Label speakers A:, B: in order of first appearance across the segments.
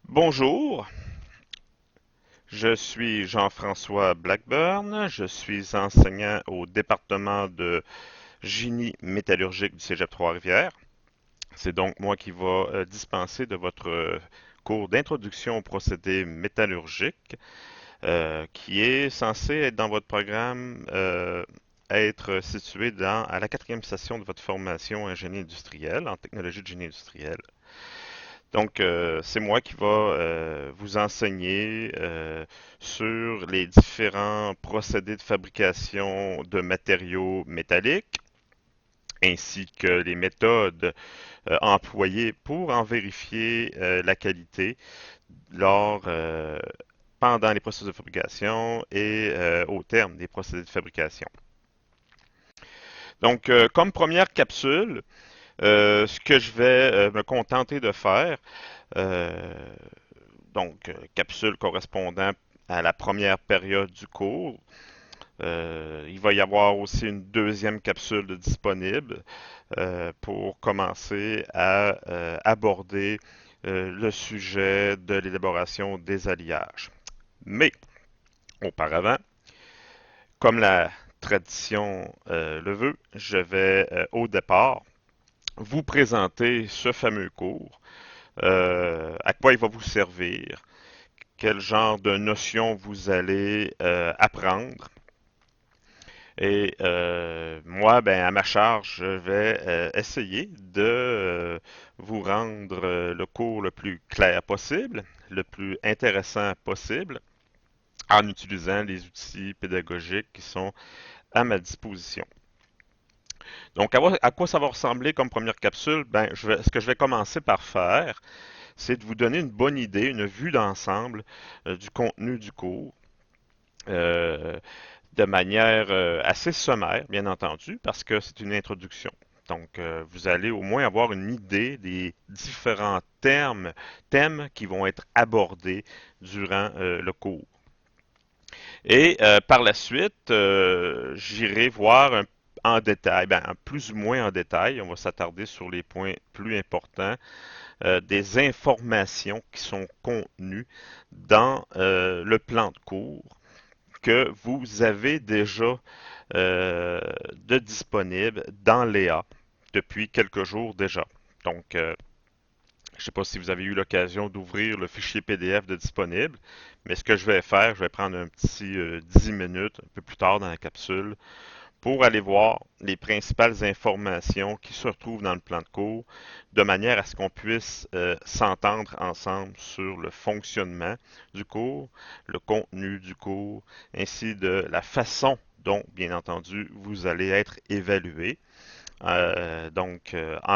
A: Bonjour, je suis Jean-François Blackburn, je suis enseignant au département de génie métallurgique du Cégep Trois-Rivières. C'est donc moi qui va dispenser de votre cours d'introduction aux procédés métallurgiques, qui est censé être dans votre programme, être situé à la quatrième session de votre formation en génie industriel, en technologie de génie industriel. Donc, c'est moi qui va vous enseigner sur les différents procédés de fabrication de matériaux métalliques, ainsi que les méthodes employées pour en vérifier la qualité lors, pendant les processus de fabrication et au terme des procédés de fabrication. Donc, comme première capsule, ce que je vais me contenter de faire, euh, capsule correspondant à la première période du cours. Il va y avoir aussi une deuxième capsule de disponible pour commencer à aborder le sujet de l'élaboration des alliages. Mais auparavant, comme la tradition le veut, je vais au départ vous présenter ce fameux cours, à quoi il va vous servir, quel genre de notions vous allez apprendre. Et moi, ben, à ma charge, je vais essayer de vous rendre le cours le plus clair possible, le plus intéressant possible, en utilisant les outils pédagogiques qui sont à ma disposition. Donc, à quoi ça va ressembler comme première capsule? Ben, ce que je vais commencer par faire, c'est de vous donner une bonne idée, une vue d'ensemble du contenu du cours. Euh, de manière assez sommaire, bien entendu, parce que c'est une introduction. Donc, vous allez au moins avoir une idée des différents thèmes qui vont être abordés durant le cours. Et par la suite, j'irai voir en détail, ben, plus ou moins en détail, on va s'attarder sur les points plus importants, des informations qui sont contenues dans le plan de cours que vous avez déjà euh, de disponible dans Léa depuis quelques jours déjà. Donc, je ne sais pas si vous avez eu l'occasion d'ouvrir le fichier PDF de disponible, mais ce que je vais faire, je vais prendre un petit 10 minutes un peu plus tard dans la capsule pour aller voir les principales informations qui se retrouvent dans le plan de cours, de manière à ce qu'on puisse s'entendre ensemble sur le fonctionnement du cours, le contenu du cours, ainsi de la façon dont, bien entendu, vous allez être évalué. En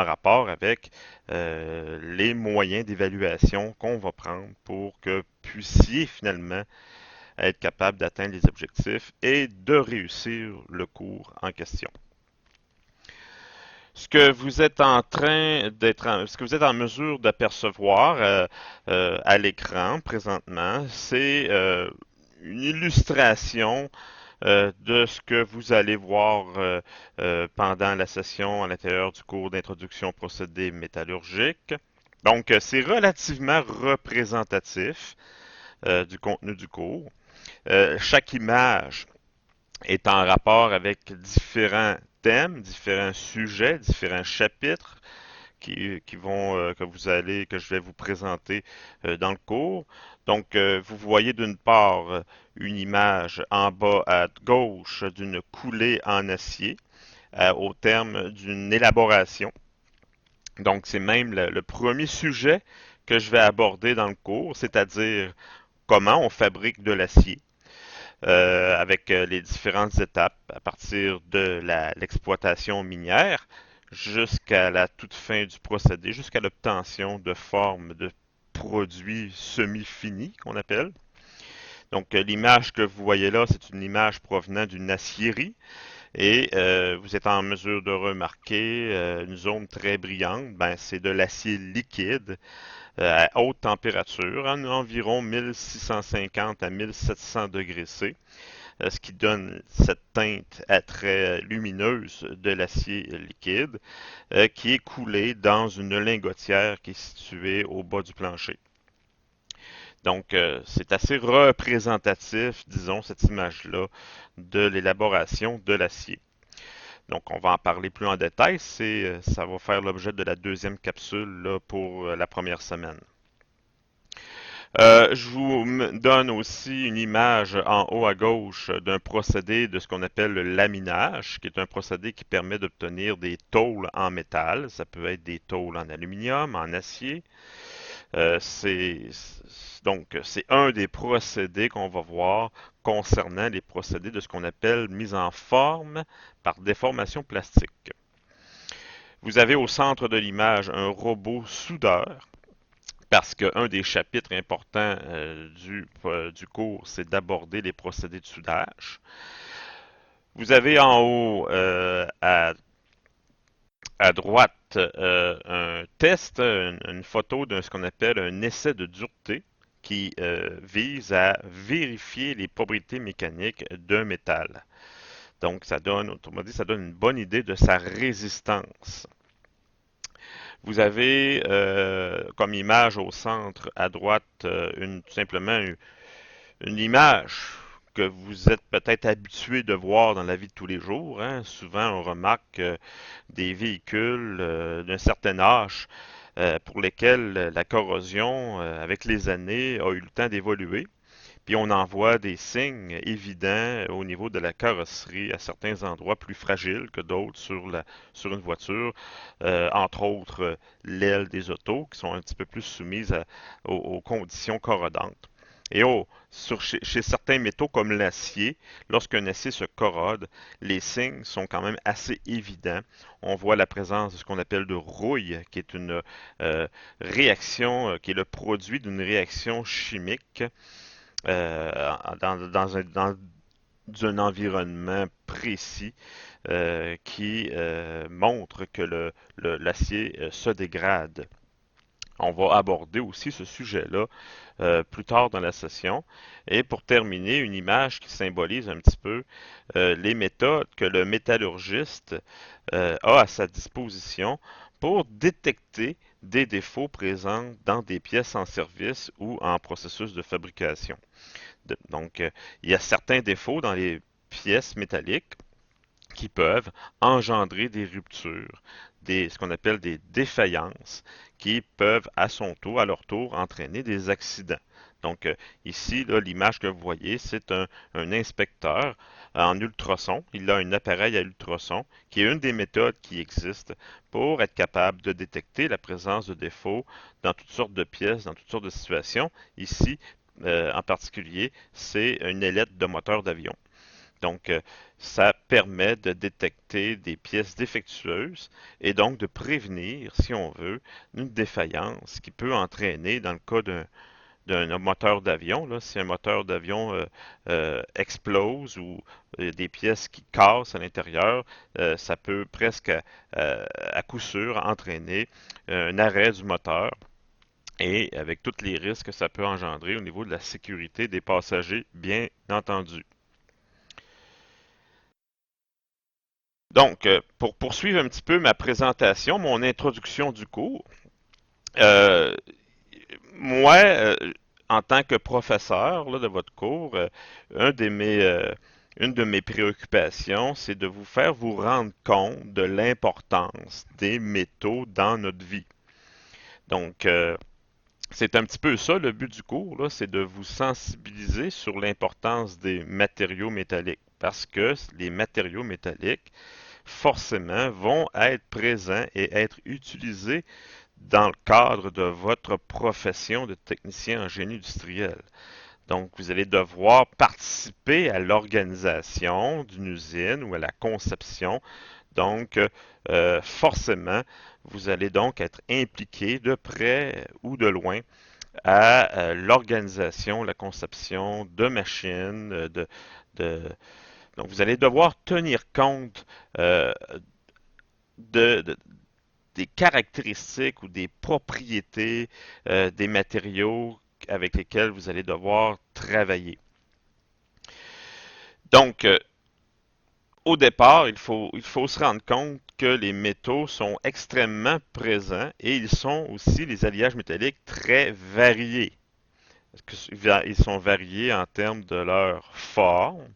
A: rapport avec les moyens d'évaluation qu'on va prendre pour que vous puissiez finalement être capable d'atteindre les objectifs et de réussir le cours en question. Ce que vous êtes en mesure d'apercevoir à l'écran présentement, c'est une illustration de ce que vous allez voir pendant la session à l'intérieur du cours d'introduction aux procédés métallurgiques. Donc, c'est relativement représentatif du contenu du cours. Chaque image est en rapport avec différents thèmes, différents sujets, différents chapitres que je vais vous présenter dans le cours. Donc, vous voyez d'une part une image en bas à gauche d'une coulée en acier au terme d'une élaboration. Donc, c'est même le premier sujet que je vais aborder dans le cours, c'est-à-dire comment on fabrique de l'acier avec les différentes étapes à partir de l'exploitation minière jusqu'à la toute fin du procédé, jusqu'à l'obtention de formes de produits semi-finis qu'on appelle. Donc l'image que vous voyez là, c'est une image provenant d'une acierie et vous êtes en mesure de remarquer une zone très brillante, ben, c'est de l'acier liquide à haute température, environ 1650 à 1700 degrés C, ce qui donne cette teinte très lumineuse de l'acier liquide qui est coulé dans une lingotière qui est située au bas du plancher. Donc, c'est assez représentatif, disons, cette image-là, de l'élaboration de l'acier. Donc, on va en parler plus en détail. Ça va faire l'objet de la deuxième capsule là, pour la première semaine. Je vous donne aussi une image en haut à gauche d'un procédé de ce qu'on appelle le laminage, qui est un procédé qui permet d'obtenir des tôles en métal. Ça peut être des tôles en aluminium, en acier. Donc, c'est un des procédés qu'on va voir concernant les procédés de ce qu'on appelle mise en forme par déformation plastique. Vous avez au centre de l'image un robot soudeur parce qu'un des chapitres importants du cours, c'est d'aborder les procédés de soudage. Vous avez en haut à droite un test, une photo de ce qu'on appelle un essai de dureté qui vise à vérifier les propriétés mécaniques d'un métal. Donc, ça donne, autrement dit, ça donne une bonne idée de sa résistance. Vous avez comme image au centre à droite tout simplement une image que vous êtes peut-être habitué de voir dans la vie de tous les jours. Hein. Souvent, on remarque des véhicules d'un certain âge pour lesquels la corrosion, avec les années, a eu le temps d'évoluer. Puis on en voit des signes évidents au niveau de la carrosserie à certains endroits plus fragiles que d'autres sur une voiture, entre autres l'aile des autos qui sont un petit peu plus soumises aux conditions corrodantes. Et chez certains métaux comme l'acier, lorsqu'un acier se corrode, les signes sont quand même assez évidents. On voit la présence de ce qu'on appelle de rouille, qui est une réaction, qui est le produit d'une réaction chimique dans un environnement précis qui montre que l'acier se dégrade. On va aborder aussi ce sujet-là plus tard dans la session. Et pour terminer, une image qui symbolise un petit peu les méthodes que le métallurgiste a à sa disposition pour détecter des défauts présents dans des pièces en service ou en processus de fabrication. Donc, il y a certains défauts dans les pièces métalliques qui peuvent engendrer des ruptures, ce qu'on appelle des défaillances, qui peuvent à leur tour, entraîner des accidents. Donc ici, l'image que vous voyez, c'est un inspecteur en ultrason. Il a un appareil à ultrason qui est une des méthodes qui existent pour être capable de détecter la présence de défauts dans toutes sortes de pièces, dans toutes sortes de situations. Ici, en particulier, c'est une ailette de moteur d'avion. Donc, ça permet de détecter des pièces défectueuses et donc de prévenir, si on veut, une défaillance qui peut entraîner, dans le cas d'un moteur d'avion, là, si un moteur d'avion explose ou des pièces qui cassent à l'intérieur, ça peut presque à coup sûr entraîner un arrêt du moteur et avec tous les risques que ça peut engendrer au niveau de la sécurité des passagers, bien entendu. Donc, pour poursuivre un petit peu ma présentation, mon introduction du cours, euh, moi, en tant que professeur là, de votre cours, une de mes préoccupations, c'est de vous faire vous rendre compte de l'importance des métaux dans notre vie. Donc, c'est un petit peu ça le but du cours, là, c'est de vous sensibiliser sur l'importance des matériaux métalliques. Parce que les matériaux métalliques, forcément, vont être présents et être utilisés dans le cadre de votre profession de technicien en génie industriel. Donc, vous allez devoir participer à l'organisation d'une usine ou à la conception. Donc, forcément, vous allez donc être impliqué de près ou de loin à l'organisation, la conception de machines, de donc vous allez devoir tenir compte euh, de, de- des caractéristiques ou des propriétés des matériaux avec lesquels vous allez devoir travailler. Donc, au départ, il faut se rendre compte que les métaux sont extrêmement présents et ils sont aussi, les alliages métalliques, très variés. Ils sont variés en termes de leur forme,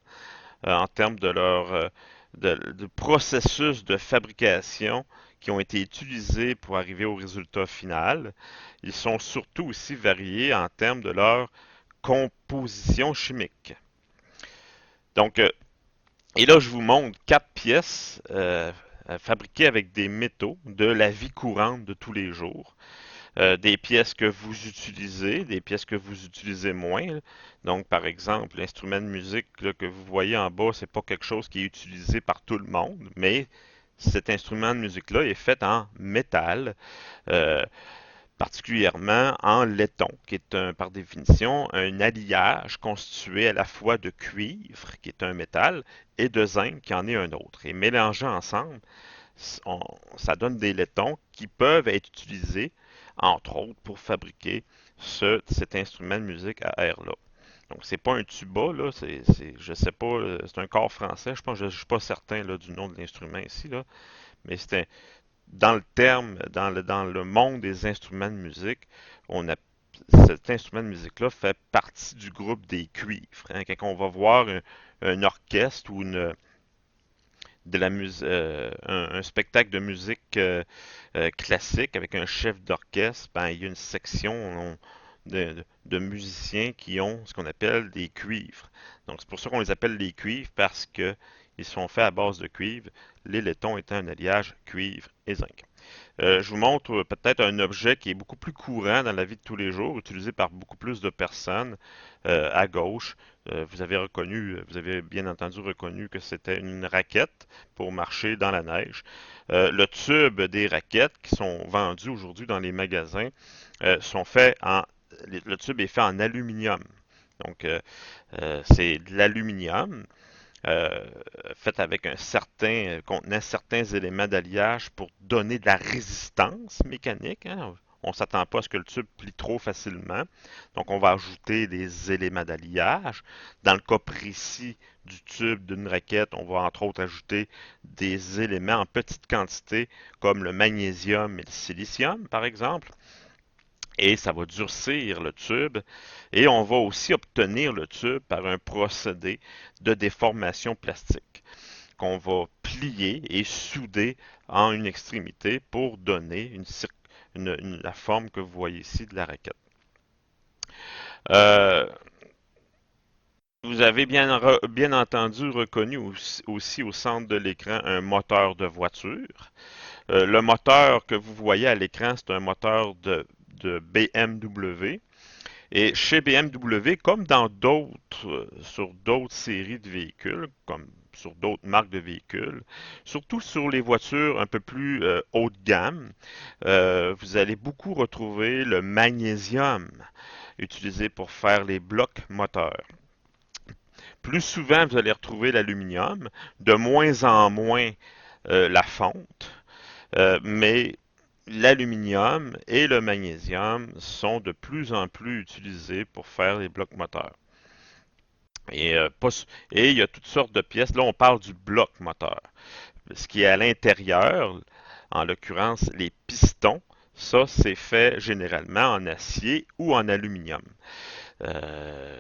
A: en termes de leur de processus de fabrication qui ont été utilisés pour arriver au résultat final. Ils sont surtout aussi variés en termes de leur composition chimique. Donc, et là, je vous montre quatre pièces fabriquées avec des métaux de la vie courante de tous les jours. Des pièces que vous utilisez, des pièces que vous utilisez moins. Là. Donc, par exemple, l'instrument de musique là, que vous voyez en bas, c'est pas quelque chose qui est utilisé par tout le monde, mais cet instrument de musique-là est fait en métal, euh, particulièrement en laiton, qui est par définition un alliage constitué à la fois de cuivre, qui est un métal, et de zinc, qui en est un autre. Et mélangés ensemble, on- ça donne des laitons qui peuvent être utilisés, entre autres, pour fabriquer cet instrument de musique à air-là. Donc, c'est pas un tuba, là, je sais pas, c'est un corps français, je pense, je suis pas certain là, du nom de l'instrument ici, là, mais dans le terme, dans le monde des instruments de musique, on a, cet instrument de musique-là fait partie du groupe des cuivres. Hein. Quand on va voir un orchestre ou un spectacle de musique classique avec un chef d'orchestre, ben, il y a une section de musiciens qui ont ce qu'on appelle des cuivres. Donc c'est pour ça qu'on les appelle les cuivres parce que ils sont faits à base de cuivre, les laitons étant un alliage cuivre et zinc. Je vous montre peut-être un objet qui est beaucoup plus courant dans la vie de tous les jours, utilisé par beaucoup plus de personnes. À gauche, vous avez bien entendu reconnu que c'était une raquette pour marcher dans la neige. Le tube des raquettes qui sont vendues aujourd'hui dans les magasins sont faits le tube est fait en aluminium. Donc, c'est de l'aluminium euh, faite avec contenant certains éléments d'alliage pour donner de la résistance mécanique. Hein. On ne s'attend pas à ce que le tube plie trop facilement. Donc, on va ajouter des éléments d'alliage. Dans le cas précis du tube d'une raquette, on va entre autres ajouter des éléments en petite quantité comme le magnésium et le silicium, par exemple. Et ça va durcir le tube. Et on va aussi obtenir le tube par un procédé de déformation plastique qu'on va plier et souder en une extrémité pour donner la forme que vous voyez ici de la raquette. Euh, Vous avez bien entendu reconnu aussi au centre de l'écran un moteur de voiture. Le moteur que vous voyez à l'écran, c'est un moteur de BMW. Et chez BMW, comme sur d'autres séries de véhicules, comme sur d'autres marques de véhicules, surtout sur les voitures un peu plus haut de gamme, vous allez beaucoup retrouver le magnésium utilisé pour faire les blocs moteurs. Plus souvent, vous allez retrouver l'aluminium, de moins en moins la fonte, mais l'aluminium et le magnésium sont de plus en plus utilisés pour faire les blocs moteurs. Et, et il y a toutes sortes de pièces. Là, on parle du bloc moteur. Ce qui est à l'intérieur, en l'occurrence les pistons, ça, c'est fait généralement en acier ou en aluminium. Euh,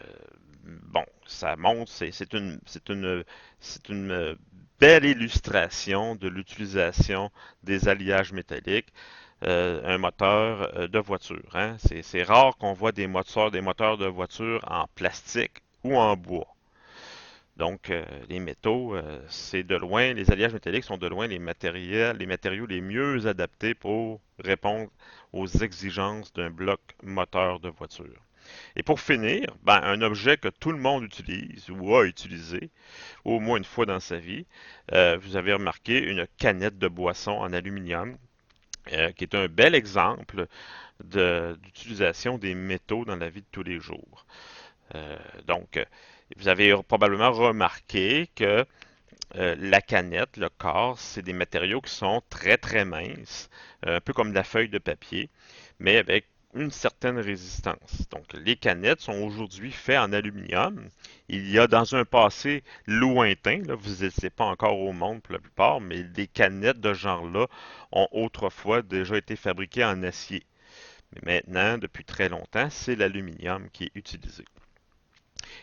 A: bon, ça montre, c'est une belle illustration de l'utilisation des alliages métalliques, un moteur de voiture. Hein. C'est rare qu'on voit des moteurs de voiture en plastique ou en bois. Donc, les métaux, c'est de loin, les alliages métalliques sont de loin les matériaux les mieux adaptés pour répondre aux exigences d'un bloc moteur de voiture. Et pour finir, ben, un objet que tout le monde utilise ou a utilisé au moins une fois dans sa vie, vous avez remarqué une canette de boisson en aluminium, qui est un bel exemple d'utilisation des métaux dans la vie de tous les jours. Donc, vous avez probablement remarqué que la canette, le corps, c'est des matériaux qui sont très très minces, un peu comme de la feuille de papier, mais avec une certaine résistance. Donc, les canettes sont aujourd'hui faites en aluminium. Il y a dans un passé lointain, là, vous n'étiez pas encore au monde pour la plupart, mais des canettes de ce genre-là ont autrefois déjà été fabriquées en acier. Mais maintenant, depuis très longtemps, c'est l'aluminium qui est utilisé.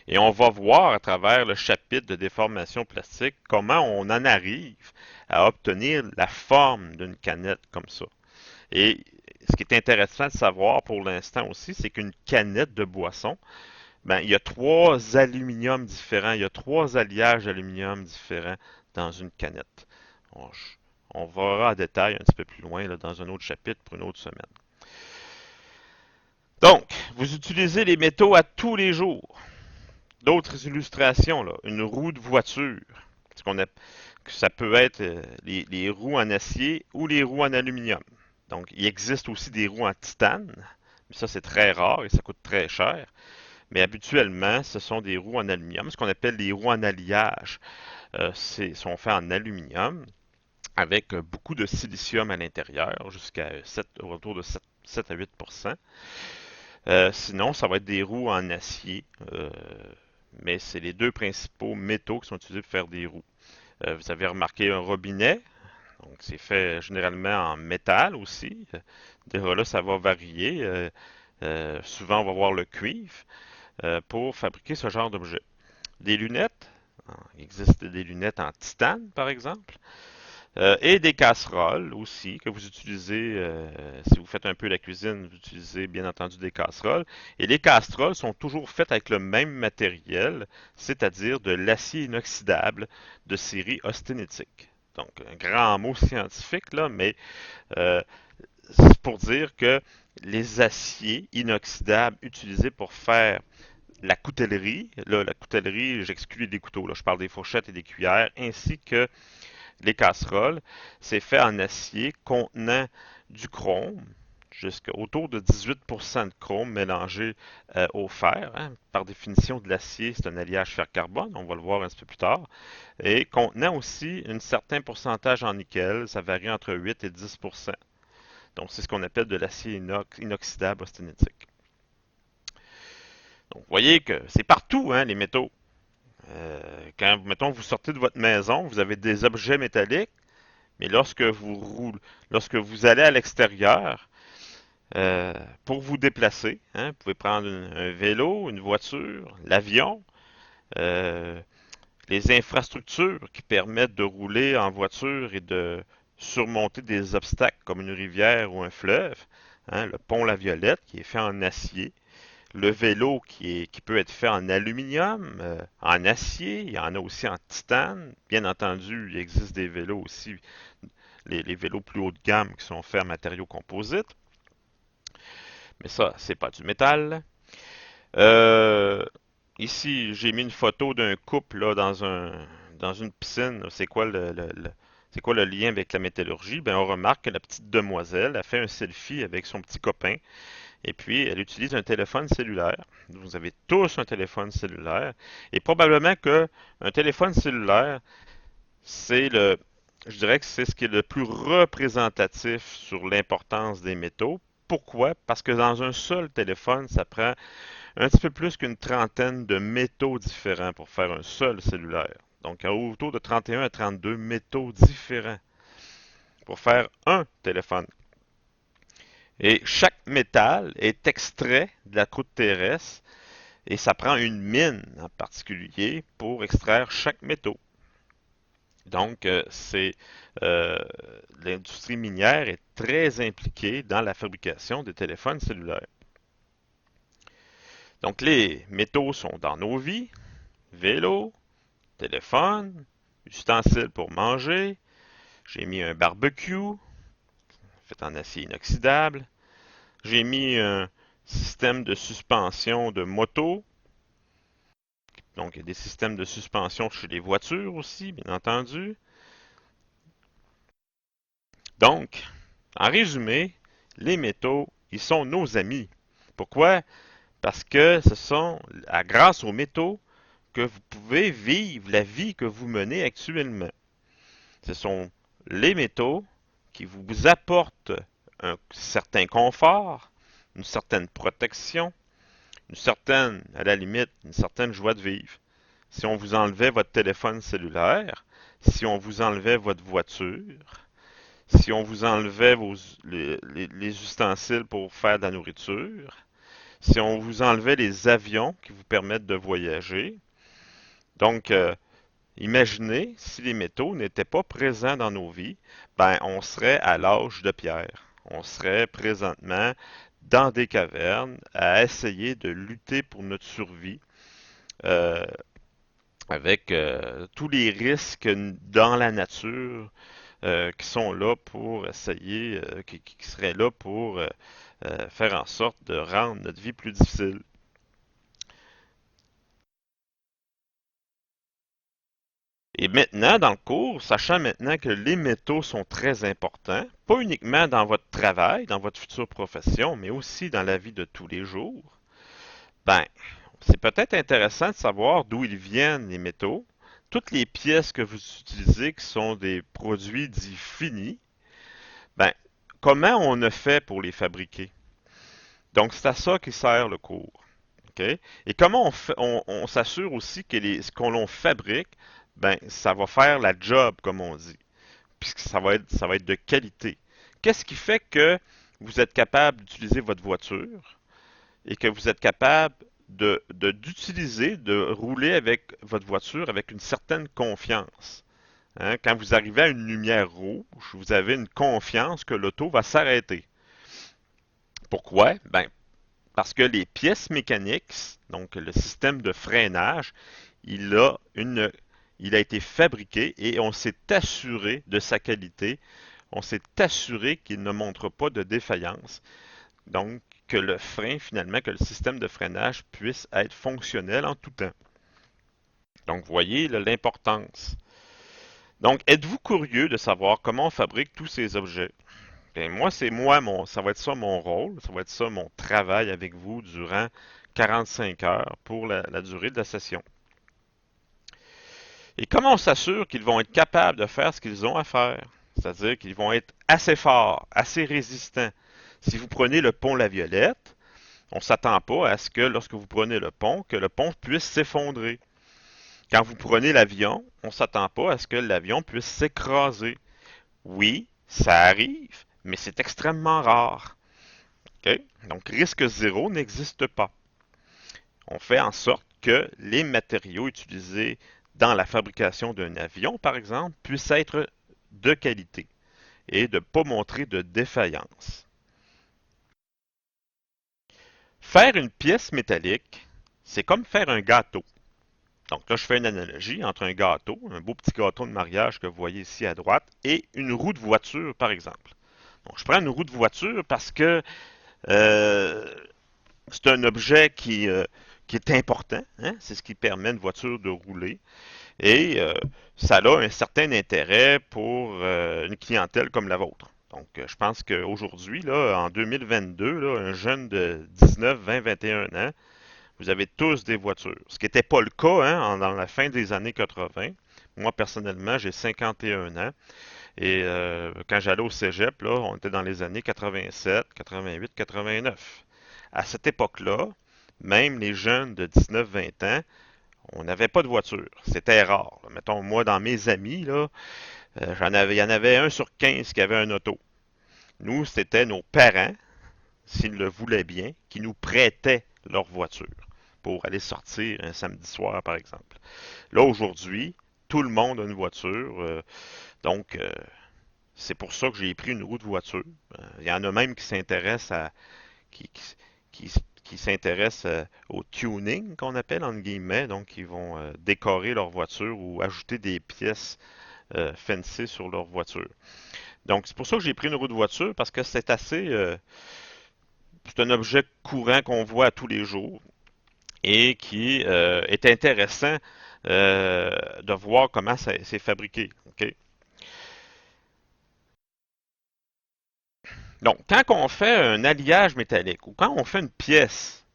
A: Et on va voir à travers le chapitre de déformation plastique comment on en arrive à obtenir la forme d'une canette comme ça. Et ce qui est intéressant de savoir pour l'instant aussi, c'est qu'une canette de boisson, ben, il y a trois aluminiums différents, il y a trois alliages d'aluminium différents dans une canette. On, on verra en détail un petit peu plus loin là, dans un autre chapitre pour une autre semaine. Donc, vous utilisez les métaux à tous les jours. D'autres illustrations, là, une roue de voiture. Ce qu'on a, ça peut être les roues en acier ou les roues en aluminium. Donc, il existe aussi des roues en titane, mais ça c'est très rare et ça coûte très cher. Mais habituellement, ce sont des roues en aluminium, ce qu'on appelle les roues en alliage. Sont faits en aluminium avec beaucoup de silicium à l'intérieur, jusqu'à 7, autour de 7 à 8 sinon, ça va être des roues en acier, mais c'est les deux principaux métaux qui sont utilisés pour faire des roues. Vous avez remarqué un robinet, donc c'est fait généralement en métal aussi. Déjà là, ça va varier. Souvent, on va voir le cuivre pour fabriquer ce genre d'objet. Des lunettes, il existe des lunettes en titane, par exemple. Et des casseroles aussi que vous utilisez, si vous faites un peu la cuisine, vous utilisez bien entendu des casseroles. Et les casseroles sont toujours faites avec le même matériel, c'est-à-dire de l'acier inoxydable de série austénitique. Donc, un grand mot scientifique, là, mais euh, c'est pour dire que les aciers inoxydables utilisés pour faire la coutellerie, là, la coutellerie, j'exclus les couteaux, là, je parle des fourchettes et des cuillères, ainsi que les casseroles, c'est fait en acier contenant du chrome, jusqu'à autour de 18% de chrome mélangé au fer. Hein. Par définition, de l'acier, c'est un alliage fer-carbone, on va le voir un petit peu plus tard. Et contenant aussi un certain pourcentage en nickel, ça varie entre 8 et 10%. Donc, c'est ce qu'on appelle de l'acier inoxydable austénitique. Donc, vous voyez que c'est partout, hein, les métaux. Quand, mettons, vous sortez de votre maison, vous avez des objets métalliques, mais lorsque vous allez à l'extérieur, euh, pour vous déplacer, hein, vous pouvez prendre un vélo, une voiture, l'avion, euh, les infrastructures qui permettent de rouler en voiture et de surmonter des obstacles comme une rivière ou un fleuve, hein, le pont La Violette qui est fait en acier, le vélo qui peut être fait en aluminium, en acier, il y en a aussi en titane. Bien entendu, il existe des vélos aussi, les vélos plus haut de gamme qui sont faits en matériaux composites. Mais ça, c'est pas du métal. Euh, Ici, j'ai mis une photo d'un couple là, dans une piscine. C'est quoi le lien avec la métallurgie? Ben, on remarque que la petite demoiselle a fait un selfie avec son petit copain et puis elle utilise un téléphone cellulaire. Vous avez tous un téléphone cellulaire et probablement que un téléphone cellulaire, c'est le, je dirais que c'est ce qui est le plus représentatif sur l'importance des métaux. Pourquoi? Parce que dans un seul téléphone, ça prend un petit peu plus qu'une trentaine de métaux différents pour faire un seul cellulaire. Donc, autour de 31 à 32 métaux différents pour faire un téléphone. Et chaque métal est extrait de la croûte terrestre et ça prend une mine en particulier pour extraire chaque métaux. Donc, euh, l'industrie minière est très impliquée dans la fabrication des téléphones cellulaires. Donc, les métaux sont dans nos vies, vélo, téléphone, ustensiles pour manger. J'ai mis un barbecue fait en acier inoxydable. J'ai mis un système de suspension de moto. Donc, il y a des systèmes de suspension chez les voitures aussi, bien entendu. Donc, en résumé, les métaux, ils sont nos amis. Pourquoi? Parce que ce sont grâce aux métaux que vous pouvez vivre la vie que vous menez actuellement. Ce sont les métaux qui vous apportent un certain confort, une certaine protection, une certaine, à la limite, une certaine joie de vivre. Si on vous enlevait votre téléphone cellulaire, si on vous enlevait votre voiture, si on vous enlevait les ustensiles pour faire de la nourriture, si on vous enlevait les avions qui vous permettent de voyager. Donc, imaginez si les métaux n'étaient pas présents dans nos vies, ben on serait à l'âge de pierre. On serait présentement dans des cavernes à essayer de lutter pour notre survie euh, avec tous les risques dans la nature qui sont là pour essayer, qui seraient là pour faire en sorte de rendre notre vie plus difficile. Et maintenant, dans le cours, sachant maintenant que les métaux sont très importants, pas uniquement dans votre travail, dans votre future profession, mais aussi dans la vie de tous les jours, ben, c'est peut-être intéressant de savoir d'où ils viennent, les métaux. Toutes les pièces que vous utilisez qui sont des produits dits finis, ben, comment on a fait pour les fabriquer? Donc, c'est à ça qui sert le cours. OK? Et comment on s'assure aussi que ce qu'on l'on fabrique, ben, ça va faire la job, comme on dit, puisque ça va être de qualité. Qu'est-ce qui fait que vous êtes capable d'utiliser votre voiture et que vous êtes capable d'utiliser, de rouler avec votre voiture avec une certaine confiance? Hein? Quand vous arrivez à une lumière rouge, vous avez une confiance que l'auto va s'arrêter. Pourquoi? Ben, parce que les pièces mécaniques, donc le système de freinage, il a une, il a été fabriqué et on s'est assuré de sa qualité. On s'est assuré qu'il ne montre pas de défaillance. Donc, que le frein, finalement, que le système de freinage puisse être fonctionnel en tout temps. Donc, voyez l'importance. Donc, êtes-vous curieux de savoir comment on fabrique tous ces objets? Bien, moi, ça va être ça mon rôle, ça va être ça mon travail avec vous durant 45 heures pour la durée de la session. Et comment on s'assure qu'ils vont être capables de faire ce qu'ils ont à faire? C'est-à-dire qu'ils vont être assez forts, assez résistants. Si vous prenez le pont La Violette, on ne s'attend pas à ce que lorsque vous prenez le pont, que le pont puisse s'effondrer. Quand vous prenez l'avion, on ne s'attend pas à ce que l'avion puisse s'écraser. Oui, ça arrive, mais c'est extrêmement rare. OK? Donc, risque zéro n'existe pas. On fait en sorte que les matériaux utilisés dans la fabrication d'un avion, par exemple, puissent être de qualité et de ne pas montrer de défaillance. Faire une pièce métallique, c'est comme faire un gâteau. Donc là, je fais une analogie entre un gâteau, un beau petit gâteau de mariage que vous voyez ici à droite, et une roue de voiture, par exemple. Donc, je prends une roue de voiture parce que euh, c'est un objet qui est important. Hein? C'est ce qui permet à une voiture de rouler. Et ça a un certain intérêt pour une clientèle comme la vôtre. Donc, je pense qu'aujourd'hui, là, en 2022, là, un jeune de 19, 20, 21 ans, vous avez tous des voitures. Ce qui n'était pas le cas hein, dans la fin des années 80. Moi, personnellement, j'ai 51 ans. Et quand j'allais au cégep, là, on était dans les années 87, 88, 89. À cette époque-là, même les jeunes de 19-20 ans, on n'avait pas de voiture. C'était rare. Mettons, moi, dans mes amis, là, il y en avait un sur 15 qui avait un auto. Nous, c'était nos parents, s'ils le voulaient bien, qui nous prêtaient leur voiture pour aller sortir un samedi soir, par exemple. Là, aujourd'hui, tout le monde a une voiture. Donc, c'est pour ça que j'ai pris une roue de voiture. Il y en a même qui s'intéressent qui, qui, qui s'intéressent au tuning qu'on appelle entre guillemets, donc ils vont décorer leur voiture ou ajouter des pièces fancy sur leur voiture. Donc c'est pour ça que j'ai pris une roue de voiture parce que c'est un objet courant qu'on voit à tous les jours et qui est intéressant de voir comment c'est fabriqué. OK? Donc, quand on fait un alliage métallique ou quand on fait une pièce,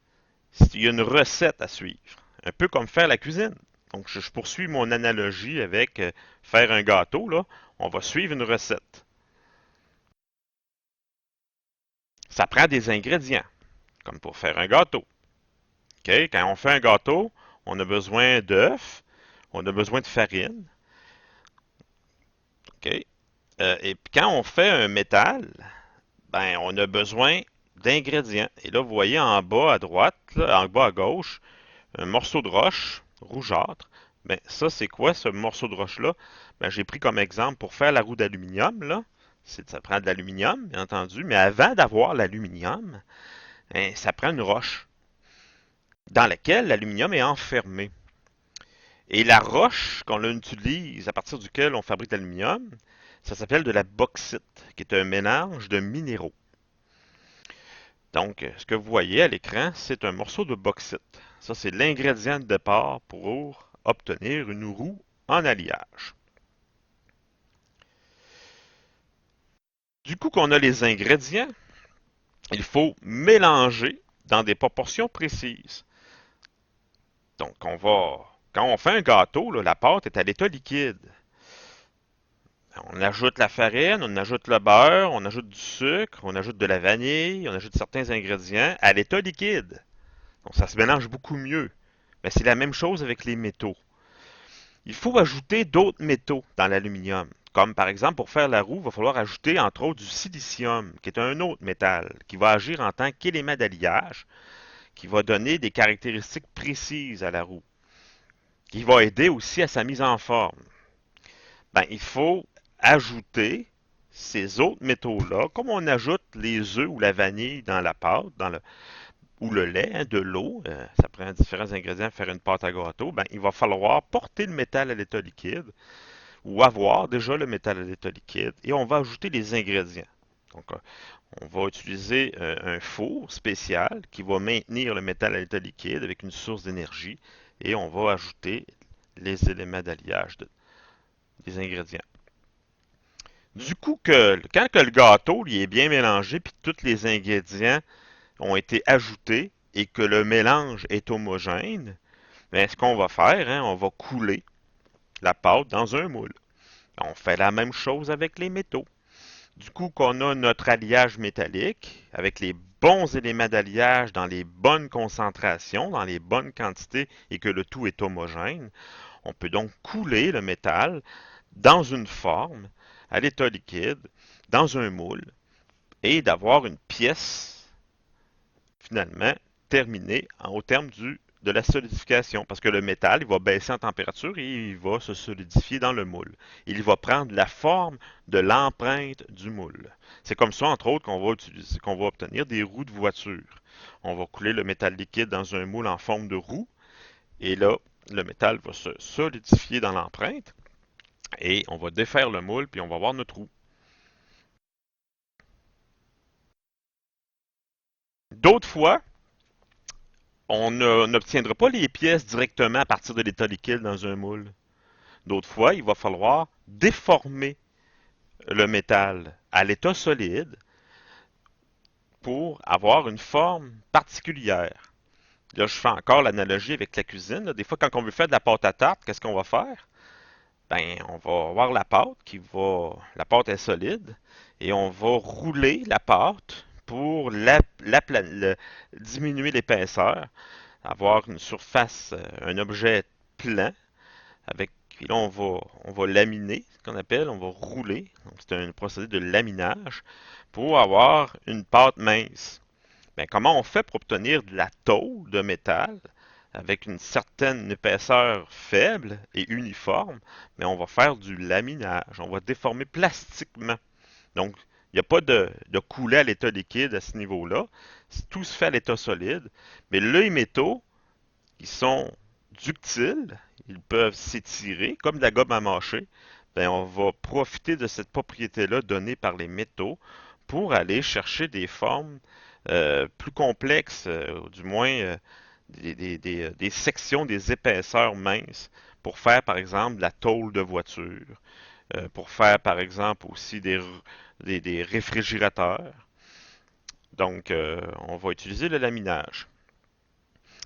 A: il y a une recette à suivre. Un peu comme faire la cuisine. Donc, je poursuis mon analogie avec faire un gâteau. Là. On va suivre une recette. Ça prend des ingrédients, comme pour faire un gâteau. OK? Quand on fait un gâteau, on a besoin d'œufs, on a besoin de farine. OK? Et puis quand on fait un métal, ben on a besoin d'ingrédients. Et là, vous voyez en bas à droite, là, en bas à gauche, un morceau de roche rougeâtre. Ben ça, c'est quoi ce morceau de roche-là? Ben j'ai pris comme exemple pour faire la roue d'aluminium, là. Ça prend de l'aluminium, bien entendu, mais avant d'avoir l'aluminium, ben, ça prend une roche dans laquelle l'aluminium est enfermé. Et la roche qu'on utilise, à partir duquel on fabrique l'aluminium, ça s'appelle de la bauxite, qui est un mélange de minéraux. Donc, ce que vous voyez à l'écran, c'est un morceau de bauxite. Ça, c'est l'ingrédient de départ pour obtenir une roue en alliage. Du coup qu'on a les ingrédients, il faut mélanger dans des proportions précises. Donc, quand on fait un gâteau, là, la pâte est à l'état liquide. On ajoute la farine, on ajoute le beurre, on ajoute du sucre, on ajoute de la vanille, on ajoute certains ingrédients à l'état liquide. Donc ça se mélange beaucoup mieux. Mais c'est la même chose avec les métaux. Il faut ajouter d'autres métaux dans l'aluminium. Comme par exemple, pour faire la roue, il va falloir ajouter entre autres du silicium, qui est un autre métal, qui va agir en tant qu'élément d'alliage, qui va donner des caractéristiques précises à la roue, qui va aider aussi à sa mise en forme. Ben, il faut ajouter ces autres métaux-là, comme on ajoute les œufs ou la vanille dans la pâte, ou le lait, hein, de l'eau, ça prend différents ingrédients pour faire une pâte à gâteau, ben, il va falloir porter le métal à l'état liquide, ou avoir déjà le métal à l'état liquide, et on va ajouter les ingrédients. Donc, on va utiliser un four spécial qui va maintenir le métal à l'état liquide avec une source d'énergie, et on va ajouter les éléments d'alliage des ingrédients. Du coup, quand que le gâteau il est bien mélangé, puis tous les ingrédients ont été ajoutés et que le mélange est homogène, bien, ce qu'on va faire, hein, on va couler la pâte dans un moule. On fait la même chose avec les métaux. Du coup, qu'on a notre alliage métallique avec les bons éléments d'alliage dans les bonnes concentrations, dans les bonnes quantités et que le tout est homogène, on peut donc couler le métal dans une forme, à l'état liquide, dans un moule, et d'avoir une pièce finalement terminée au terme de la solidification. Parce que le métal, il va baisser en température et il va se solidifier dans le moule. Il va prendre la forme de l'empreinte du moule. C'est comme ça, entre autres, qu'on va obtenir des roues de voiture. On va couler le métal liquide dans un moule en forme de roue, et là, le métal va se solidifier dans l'empreinte, et on va défaire le moule, puis on va avoir notre roue. D'autres fois, on n'obtiendra pas les pièces directement à partir de l'état liquide dans un moule. D'autres fois, il va falloir déformer le métal à l'état solide pour avoir une forme particulière. Là, je fais encore l'analogie avec la cuisine. Là. Des fois, quand on veut faire de la pâte à tarte, qu'est-ce qu'on va faire? Ben, on va avoir la pâte la pâte est solide et on va rouler la pâte pour diminuer l'épaisseur, avoir une surface, un objet plan avec. Puis là, on va laminer, ce qu'on appelle, on va rouler. Donc, c'est un procédé de laminage pour avoir une pâte mince. Bien, comment on fait pour obtenir de la tôle de métal avec une certaine épaisseur faible et uniforme? Bien, on va faire du laminage. On va déformer plastiquement. Donc, il n'y a pas de couler à l'état liquide à ce niveau-là. Tout se fait à l'état solide. Mais les métaux, ils sont ductiles, ils peuvent s'étirer comme de la gomme à mâcher. Ben, on va profiter de cette propriété-là donnée par les métaux pour aller chercher des formes plus complexes, ou du moins des sections, des épaisseurs minces, pour faire par exemple de la tôle de voiture, pour faire par exemple aussi des réfrigérateurs. Donc, on va utiliser le laminage.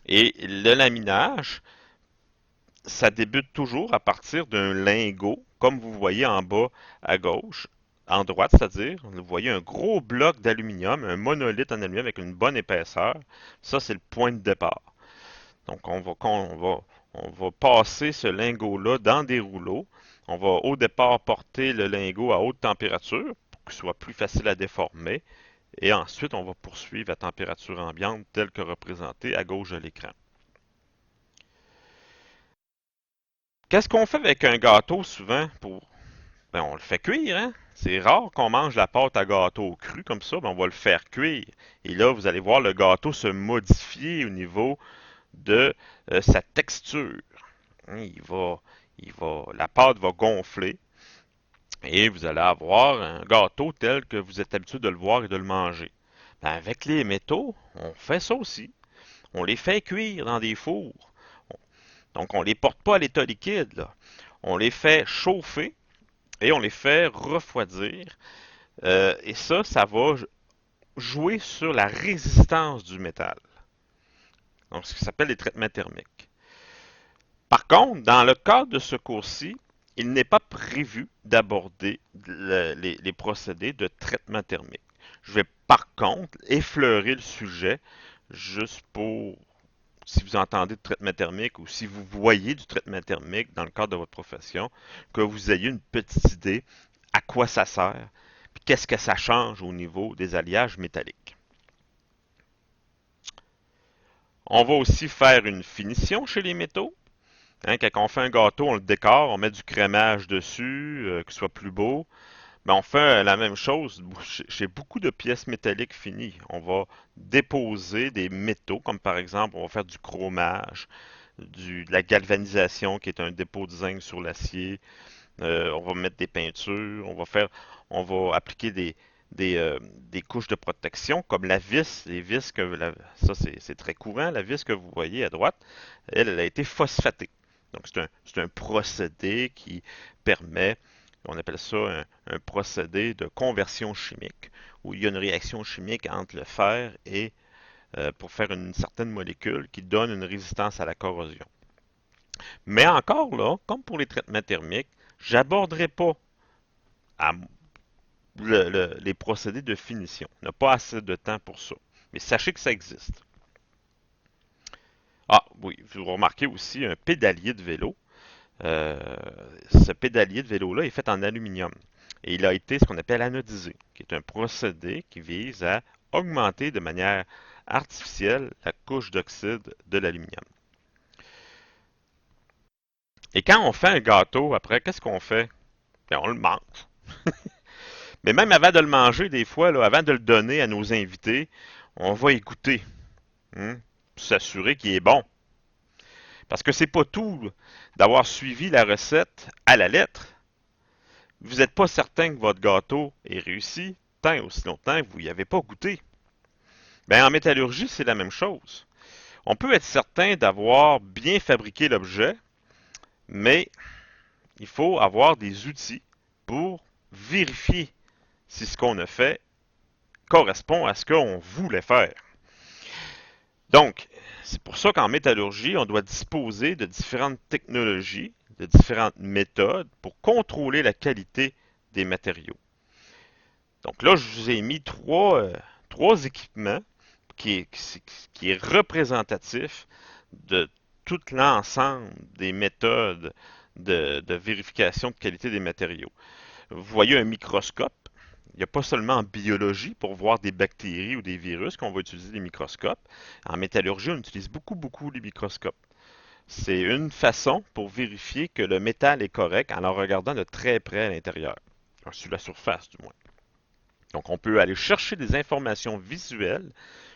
A: Et le laminage, ça débute toujours à partir d'un lingot, comme vous voyez en bas à gauche, en droite, c'est-à-dire, vous voyez un gros bloc d'aluminium, un monolithe en aluminium avec une bonne épaisseur. Ça, c'est le point de départ. Donc, on va passer ce lingot-là dans des rouleaux On va au départ porter le lingot à haute température pour qu'il soit plus facile à déformer. Et ensuite, on va poursuivre à température ambiante telle que représentée à gauche de l'écran. Qu'est-ce qu'on fait avec un gâteau souvent pour... Ben, on le fait cuire, hein? C'est rare qu'on mange la pâte à gâteau crue comme ça, ben on va le faire cuire. Et là, vous allez voir le gâteau se modifier au niveau de sa texture. Hein, la pâte va gonfler et vous allez avoir un gâteau tel que vous êtes habitué de le voir et de le manger. Ben, avec les métaux, on fait ça aussi. On les fait cuire dans des fours. Donc, on ne les porte pas à l'état liquide, là. On les fait chauffer et on les fait refroidir. Et ça va jouer sur la résistance du métal. Donc, ce qui s'appelle les traitements thermiques. Par contre, dans le cadre de ce cours-ci, il n'est pas prévu d'aborder les procédés de traitement thermique. Je vais par contre effleurer le sujet juste pour, si vous entendez de traitement thermique ou si vous voyez du traitement thermique dans le cadre de votre profession, que vous ayez une petite idée à quoi ça sert, puis qu'est-ce que ça change au niveau des alliages métalliques. On va aussi faire une finition chez les métaux. Hein, quand on fait un gâteau, on le décore, on met du crémage dessus, qu'il soit plus beau. Mais on fait la même chose chez beaucoup de pièces métalliques finies. On va déposer des métaux, comme par exemple, on va faire du chromage, de la galvanisation, qui est un dépôt de zinc sur l'acier. On va mettre des peintures, on va appliquer des couches de protection, comme la vis. Les vis ça c'est très courant. La vis que vous voyez à droite, elle a été phosphatée. Donc c'est un procédé qui permet, on appelle ça un procédé de conversion chimique, où il y a une réaction chimique entre le fer et pour faire une certaine molécule qui donne une résistance à la corrosion. Mais encore là, comme pour les traitements thermiques, j'aborderai pas à les procédés de finition. On n'a pas assez de temps pour ça. Mais sachez que ça existe. Ah oui, vous remarquez aussi un pédalier de vélo. Euh, Ce pédalier de vélo-là est fait en aluminium. Et il a été ce qu'on appelle anodisé, qui est un procédé qui vise à augmenter de manière artificielle la couche d'oxyde de l'aluminium. Et quand on fait un gâteau, après, qu'est-ce qu'on fait? Bien, on le mange. Mais même avant de le manger, des fois, là, avant de le donner à nos invités, on va y goûter. Hein, pour s'assurer qu'il est bon. Parce que c'est pas tout d'avoir suivi la recette à la lettre. Vous n'êtes pas certain que votre gâteau est réussi tant et aussi longtemps que vous n'y avez pas goûté. Ben, en métallurgie, c'est la même chose. On peut être certain d'avoir bien fabriqué l'objet, mais il faut avoir des outils pour vérifier si ce qu'on a fait correspond à ce qu'on voulait faire. Donc, c'est pour ça qu'en métallurgie, on doit disposer de différentes technologies, de différentes méthodes pour contrôler la qualité des matériaux. Donc là, je vous ai mis trois équipements qui est représentatif de tout l'ensemble des méthodes de vérification de qualité des matériaux. Vous voyez un microscope. Il n'y a pas seulement en biologie pour voir des bactéries ou des virus qu'on va utiliser les microscopes. En métallurgie, on utilise beaucoup les microscopes. C'est une façon pour vérifier que le métal est correct en le regardant de très près à l'intérieur, sur la surface du moins. Donc on peut aller chercher des informations visuelles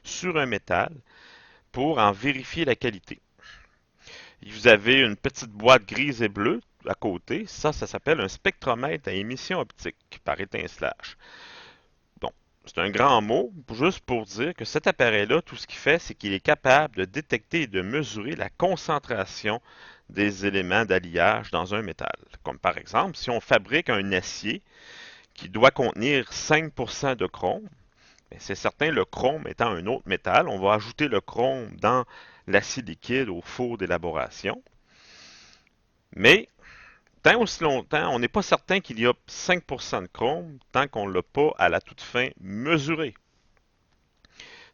A: sur un métal pour en vérifier la qualité. Vous avez une petite boîte grise et bleue à côté. Ça s'appelle un spectromètre à émission optique par étincelage. Bon, c'est un grand mot, juste pour dire que cet appareil-là, tout ce qu'il fait, c'est qu'il est capable de détecter et de mesurer la concentration des éléments d'alliage dans un métal. Comme par exemple, si on fabrique un acier qui doit contenir 5% de chrome, c'est certain, le chrome étant un autre métal, on va ajouter le chrome dans l'acier liquide au four d'élaboration. Mais tant aussi longtemps, on n'est pas certain qu'il y a 5% de chrome tant qu'on ne l'a pas à la toute fin mesuré.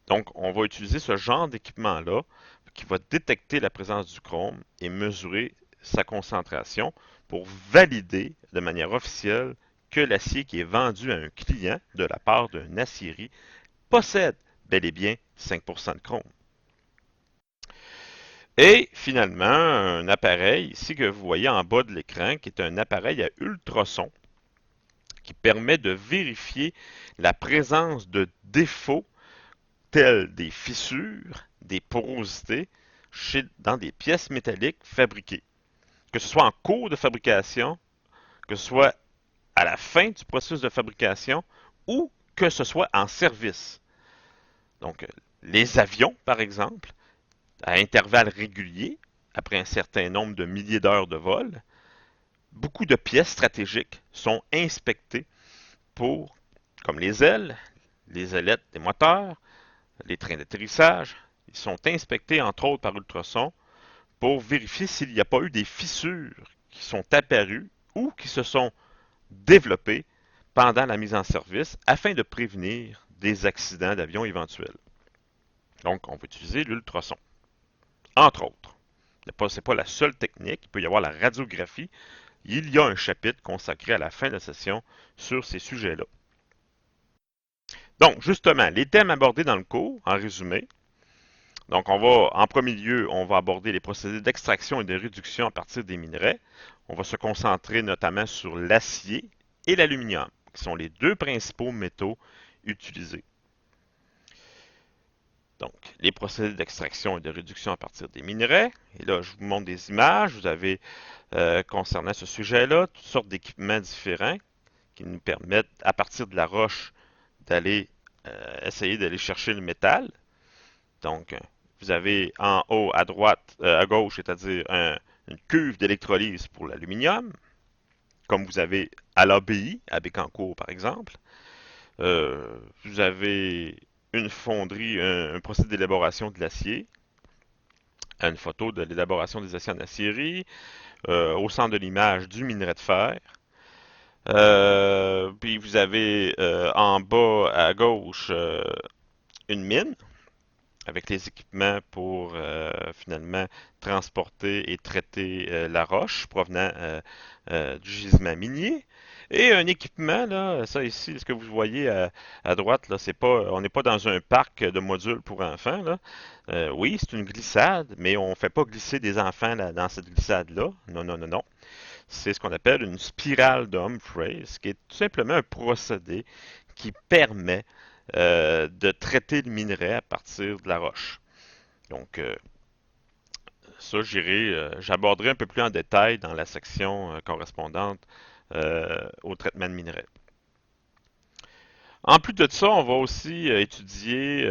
A: Donc, on va utiliser ce genre d'équipement-là qui va détecter la présence du chrome et mesurer sa concentration pour valider de manière officielle que l'acier qui est vendu à un client de la part d'une acierie possède bel et bien 5% de chrome. Et finalement, un appareil ici que vous voyez en bas de l'écran, qui est un appareil à ultrasons, qui permet de vérifier la présence de défauts tels des fissures, des porosités dans des pièces métalliques fabriquées. Que ce soit en cours de fabrication, que ce soit à la fin du processus de fabrication ou que ce soit en service. Donc, les avions, par exemple, à intervalles réguliers, après un certain nombre de milliers d'heures de vol, beaucoup de pièces stratégiques sont inspectées pour, comme les ailettes des moteurs, les trains d'atterrissage, ils sont inspectés entre autres par ultrasons pour vérifier s'il n'y a pas eu des fissures qui sont apparues ou qui se sont développées pendant la mise en service afin de prévenir des accidents d'avion éventuels. Donc, on va utiliser l'ultrason, entre autres. Ce n'est pas la seule technique, il peut y avoir la radiographie. Il y a un chapitre consacré à la fin de la session sur ces sujets-là. Donc, justement, les thèmes abordés dans le cours, en résumé. Donc, en premier lieu, on va aborder les procédés d'extraction et de réduction à partir des minerais. On va se concentrer notamment sur l'acier et l'aluminium, qui sont les deux principaux métaux utilisés. Donc, les procédés d'extraction et de réduction à partir des minerais. Et là, je vous montre des images. Vous avez, concernant ce sujet-là, toutes sortes d'équipements différents qui nous permettent, à partir de la roche, d'aller essayer d'aller chercher le métal. Donc, vous avez en haut à droite, à gauche, c'est-à-dire une cuve d'électrolyse pour l'aluminium, comme vous avez à l'ABI, à Bécancour par exemple. Vous avez une fonderie, un procédé d'élaboration de l'acier, une photo de l'élaboration des aciers en acierie, au centre de l'image du minerai de fer. Puis vous avez en bas à gauche une mine avec les équipements pour finalement transporter et traiter la roche provenant du gisement minier. Et un équipement, là, ça ici, ce que vous voyez à droite, là, c'est pas, on n'est pas dans un parc de modules pour enfants, là. Oui, c'est une glissade, mais on ne fait pas glisser des enfants là, dans cette glissade-là. Non, non, non, non. C'est ce qu'on appelle une spirale de Humphreys, qui est tout simplement un procédé qui permet de traiter le minerai à partir de la roche. Donc, ça, j'aborderai un peu plus en détail dans la section correspondante au traitement de minerais. En plus de ça, on va aussi étudier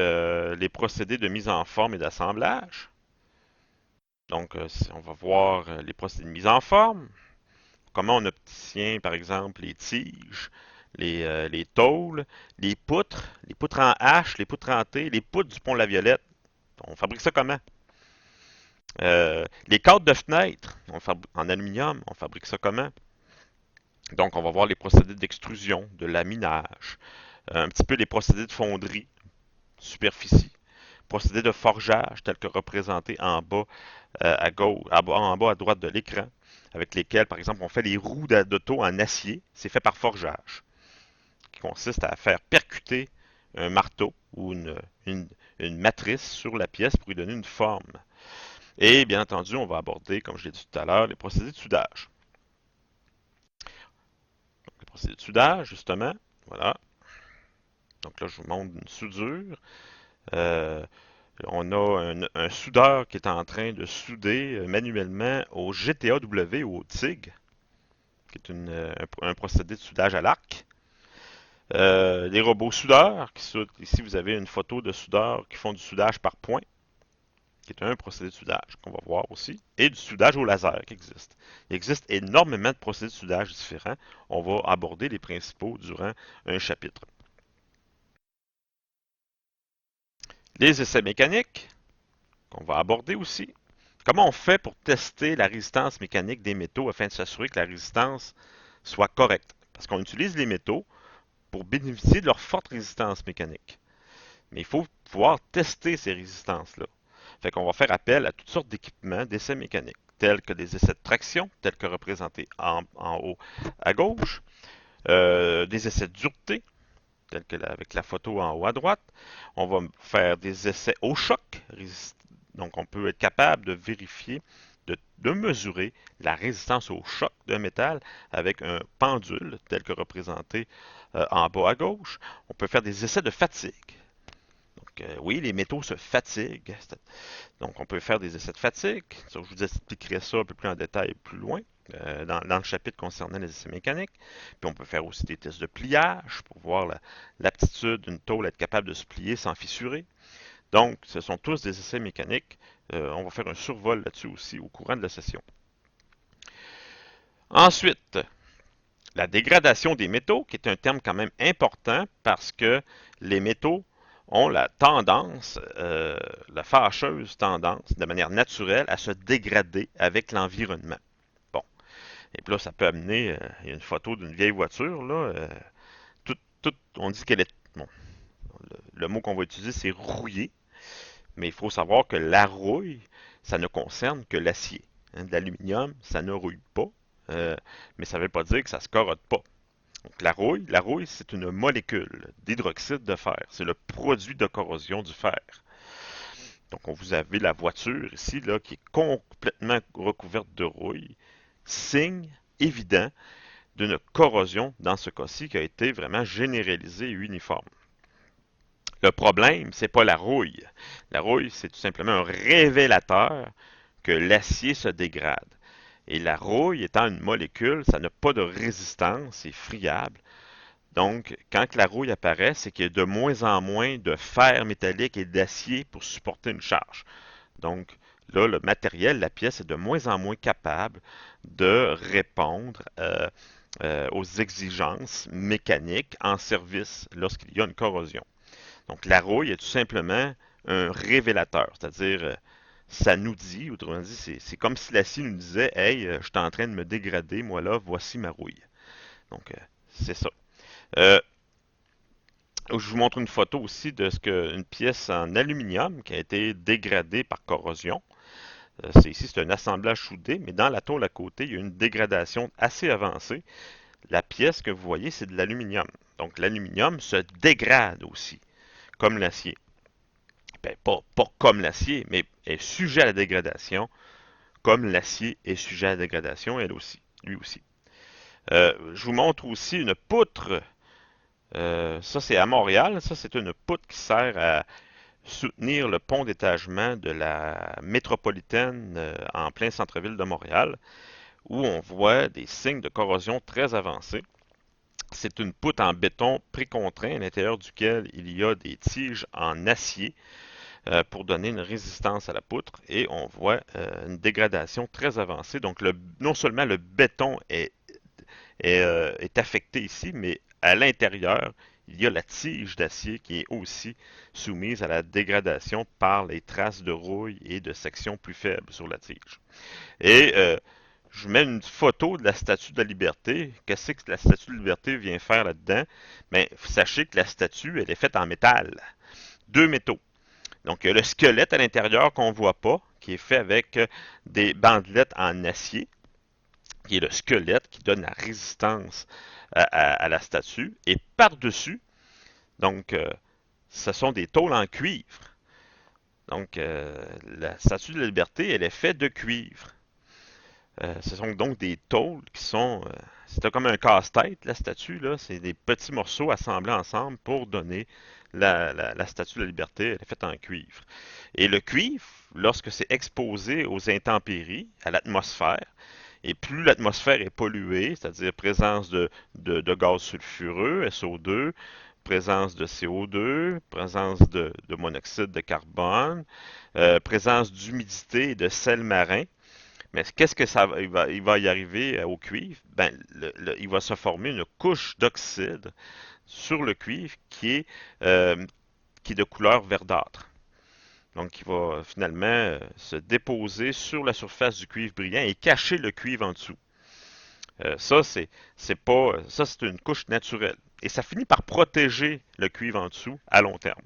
A: les procédés de mise en forme et d'assemblage. Donc, on va voir les procédés de mise en forme, comment on obtient, par exemple, les tiges, les tôles, les poutres en H, les poutres en T, les poutres du pont La Violette. On fabrique ça comment? Les cadres de fenêtre en aluminium, on fabrique ça comment? Donc, on va voir les procédés d'extrusion, de laminage, un petit peu les procédés de fonderie, superficie, procédés de forgeage, tels que représentés en bas à gauche, en bas à droite de l'écran, avec lesquels, par exemple, on fait les roues d'auto en acier. C'est fait par forgeage, qui consiste à faire percuter un marteau ou une matrice sur la pièce pour lui donner une forme. Et bien entendu, on va aborder, comme je l'ai dit tout à l'heure, les procédés de soudage. Donc, les procédés de soudage, justement, voilà. Donc là, je vous montre une soudure. Euh, on a un soudeur qui est en train de souder manuellement au GTAW ou au TIG, qui est un procédé de soudage à l'arc. Les robots soudeurs, qui soudent. Ici, vous avez une photo de soudeurs qui font du soudage par point, qui est un procédé de soudage qu'on va voir aussi, et du soudage au laser qui existe. Il existe énormément de procédés de soudage différents. On va aborder les principaux durant un chapitre. Les essais mécaniques, qu'on va aborder aussi. Comment on fait pour tester la résistance mécanique des métaux afin de s'assurer que la résistance soit correcte? Parce qu'on utilise les métaux pour bénéficier de leur forte résistance mécanique. Mais il faut pouvoir tester ces résistances-là. Fait qu'on va faire appel à toutes sortes d'équipements d'essais mécaniques, tels que des essais de traction, tels que représentés en haut à gauche, des essais de dureté, tels que avec la photo en haut à droite. On va faire des essais au choc. Donc, on peut être capable de vérifier, de mesurer la résistance au choc d'un métal avec un pendule, tel que représenté en bas à gauche. On peut faire des essais de fatigue. Donc, oui, les métaux se fatiguent. Donc, on peut faire des essais de fatigue. Je vous expliquerai ça un peu plus en détail plus loin dans le chapitre concernant les essais mécaniques. Puis, on peut faire aussi des tests de pliage pour voir l'aptitude d'une tôle à être capable de se plier sans fissurer. Donc, ce sont tous des essais mécaniques. On va faire un survol là-dessus aussi au courant de la session. Ensuite, la dégradation des métaux, qui est un terme quand même important parce que les métaux ont la tendance, la fâcheuse tendance, de manière naturelle, à se dégrader avec l'environnement. Bon. Et puis là, ça peut amener, il y a une photo d'une vieille voiture, là, on dit qu'elle est, bon, le mot qu'on va utiliser, c'est rouillé, mais il faut savoir que la rouille, ça ne concerne que l'acier. Hein, de l'aluminium, ça ne rouille pas, mais ça ne veut pas dire que ça ne se corrode pas. Donc, la rouille, c'est une molécule d'hydroxyde de fer. C'est le produit de corrosion du fer. Donc, vous avez la voiture ici, là, qui est complètement recouverte de rouille. Signe évident d'une corrosion, dans ce cas-ci, qui a été vraiment généralisée et uniforme. Le problème, c'est pas la rouille. La rouille, c'est tout simplement un révélateur que l'acier se dégrade. Et la rouille étant une molécule, ça n'a pas de résistance, c'est friable. Donc, quand la rouille apparaît, c'est qu'il y a de moins en moins de fer métallique et d'acier pour supporter une charge. Donc, là, le matériel, la pièce, est de moins en moins capable de répondre aux exigences mécaniques en service lorsqu'il y a une corrosion. Donc, la rouille est tout simplement un révélateur, c'est-à-dire ça nous dit, autrement dit, c'est comme si l'acier nous disait, hey, je suis en train de me dégrader, moi là, voici ma rouille. Donc, c'est ça. Euh, je vous montre une photo aussi de une pièce en aluminium qui a été dégradée par corrosion. Ici, c'est un assemblage soudé, mais dans la tôle à côté, il y a une dégradation assez avancée. La pièce que vous voyez, c'est de l'aluminium. Donc, l'aluminium se dégrade aussi, comme l'acier. Ben, pas comme l'acier, mais est sujet à la dégradation, comme l'acier est sujet à la dégradation, elle aussi, lui aussi. Je vous montre aussi une poutre. Ça, c'est à Montréal. Ça, c'est une poutre qui sert à soutenir le pont d'étagement de la métropolitaine en plein centre-ville de Montréal, où on voit des signes de corrosion très avancés. C'est une poutre en béton précontraint à l'intérieur duquel il y a des tiges en acier pour donner une résistance à la poutre et on voit une dégradation très avancée. Donc non seulement le béton est affecté ici, mais à l'intérieur, il y a la tige d'acier qui est aussi soumise à la dégradation par les traces de rouille et de sections plus faibles sur la tige. Et je mets une photo de la Statue de la Liberté. Qu'est-ce que la Statue de la Liberté vient faire là-dedans? Bien, sachez que la statue, elle est faite en métal. Deux métaux. Donc, il y a le squelette à l'intérieur qu'on ne voit pas, qui est fait avec des bandelettes en acier, qui est le squelette qui donne la résistance à la statue. Et par-dessus, donc, ce sont des tôles en cuivre. Donc, la Statue de la Liberté, elle est faite de cuivre. Ce sont donc des tôles qui sont... c'est comme un casse-tête, la statue, là. C'est des petits morceaux assemblés ensemble pour donner la Statue de la Liberté. Elle est faite en cuivre. Et le cuivre, lorsque c'est exposé aux intempéries, à l'atmosphère, et plus l'atmosphère est polluée, c'est-à-dire présence de gaz sulfureux, SO2, présence de CO2, présence de monoxyde de carbone, présence d'humidité et de sel marin, mais qu'est-ce que il va y arriver au cuivre? Ben, il va se former une couche d'oxyde sur le cuivre qui est de couleur verdâtre. Donc, il va finalement se déposer sur la surface du cuivre brillant et cacher le cuivre en dessous. C'est pas, ça, c'est une couche naturelle. Et ça finit par protéger le cuivre en dessous à long terme.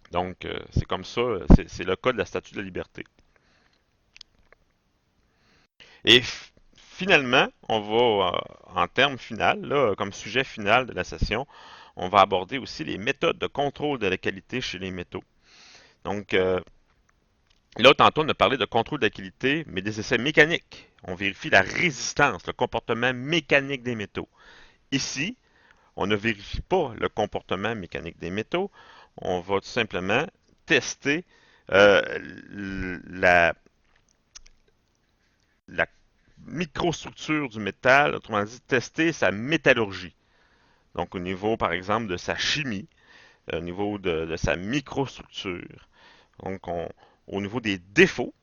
A: Donc, c'est comme ça, c'est le cas de la Statue de la Liberté. Et finalement, on va, en termes final, là, comme sujet final de la session, on va aborder aussi les méthodes de contrôle de la qualité chez les métaux. Donc, là, tantôt, on a parlé de contrôle de la qualité, mais des essais mécaniques. On vérifie la résistance, le comportement mécanique des métaux. Ici, on ne vérifie pas le comportement mécanique des métaux. On va tout simplement tester euh, la, la microstructure du métal, autrement dit, tester sa métallurgie. Donc, au niveau, par exemple, de sa chimie, au niveau de sa microstructure. Donc, au niveau des défauts,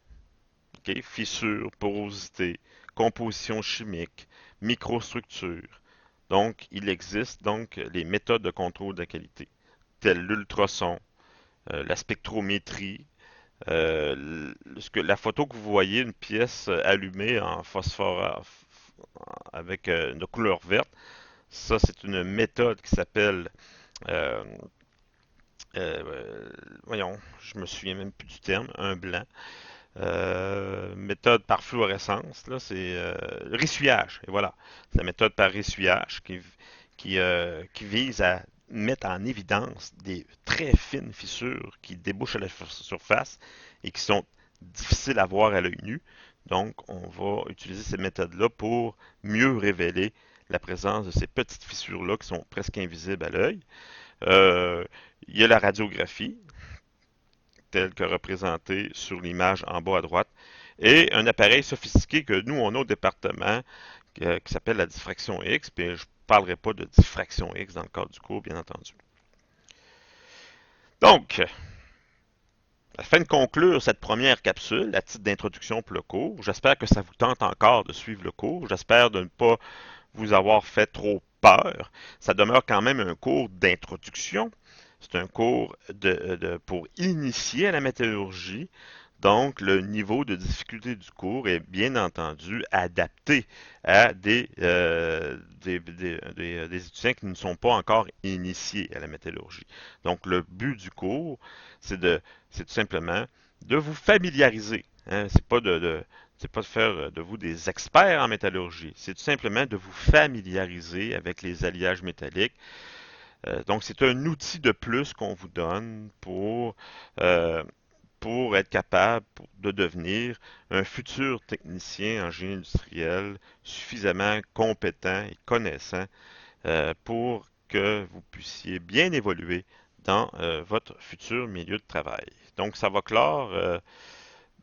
A: okay, fissures, porosité, composition chimique, microstructure. Donc, il existe donc les méthodes de contrôle de la qualité, telles l'ultrason, la spectrométrie, la photo que vous voyez, une pièce allumée en phosphore avec une couleur verte, ça c'est une méthode qui s'appelle, euh, euh, voyons, je me souviens même plus du terme, un blanc. Méthode par fluorescence, là, c'est ressuyage. Et voilà, c'est la méthode par ressuyage qui vise à mettre en évidence des très fines fissures qui débouchent à la surface et qui sont difficiles à voir à l'œil nu. Donc, on va utiliser ces méthodes-là pour mieux révéler la présence de ces petites fissures-là qui sont presque invisibles à l'œil. Euh, il y a la radiographie, telle que représentée sur l'image en bas à droite, et un appareil sophistiqué que nous, on a au département, qui s'appelle la diffraction X, puis je ne parlerai pas de diffraction X dans le cadre du cours, bien entendu. Donc, afin de conclure cette première capsule, à titre d'introduction pour le cours, j'espère que ça vous tente encore de suivre le cours. J'espère de ne pas vous avoir fait trop peur. Ça demeure quand même un cours d'introduction. C'est un cours pour initier à la métallurgie. Donc, le niveau de difficulté du cours est bien entendu adapté à des étudiants qui ne sont pas encore initiés à la métallurgie. Donc, le but du cours, c'est c'est tout simplement de vous familiariser. Hein. C'est pas de faire de vous des experts en métallurgie, c'est tout simplement de vous familiariser avec les alliages métalliques. Donc, c'est un outil de plus qu'on vous donne euh, pour être capable de devenir un futur technicien en génie industriel suffisamment compétent et connaissant pour que vous puissiez bien évoluer dans votre futur milieu de travail. Donc, ça va clore.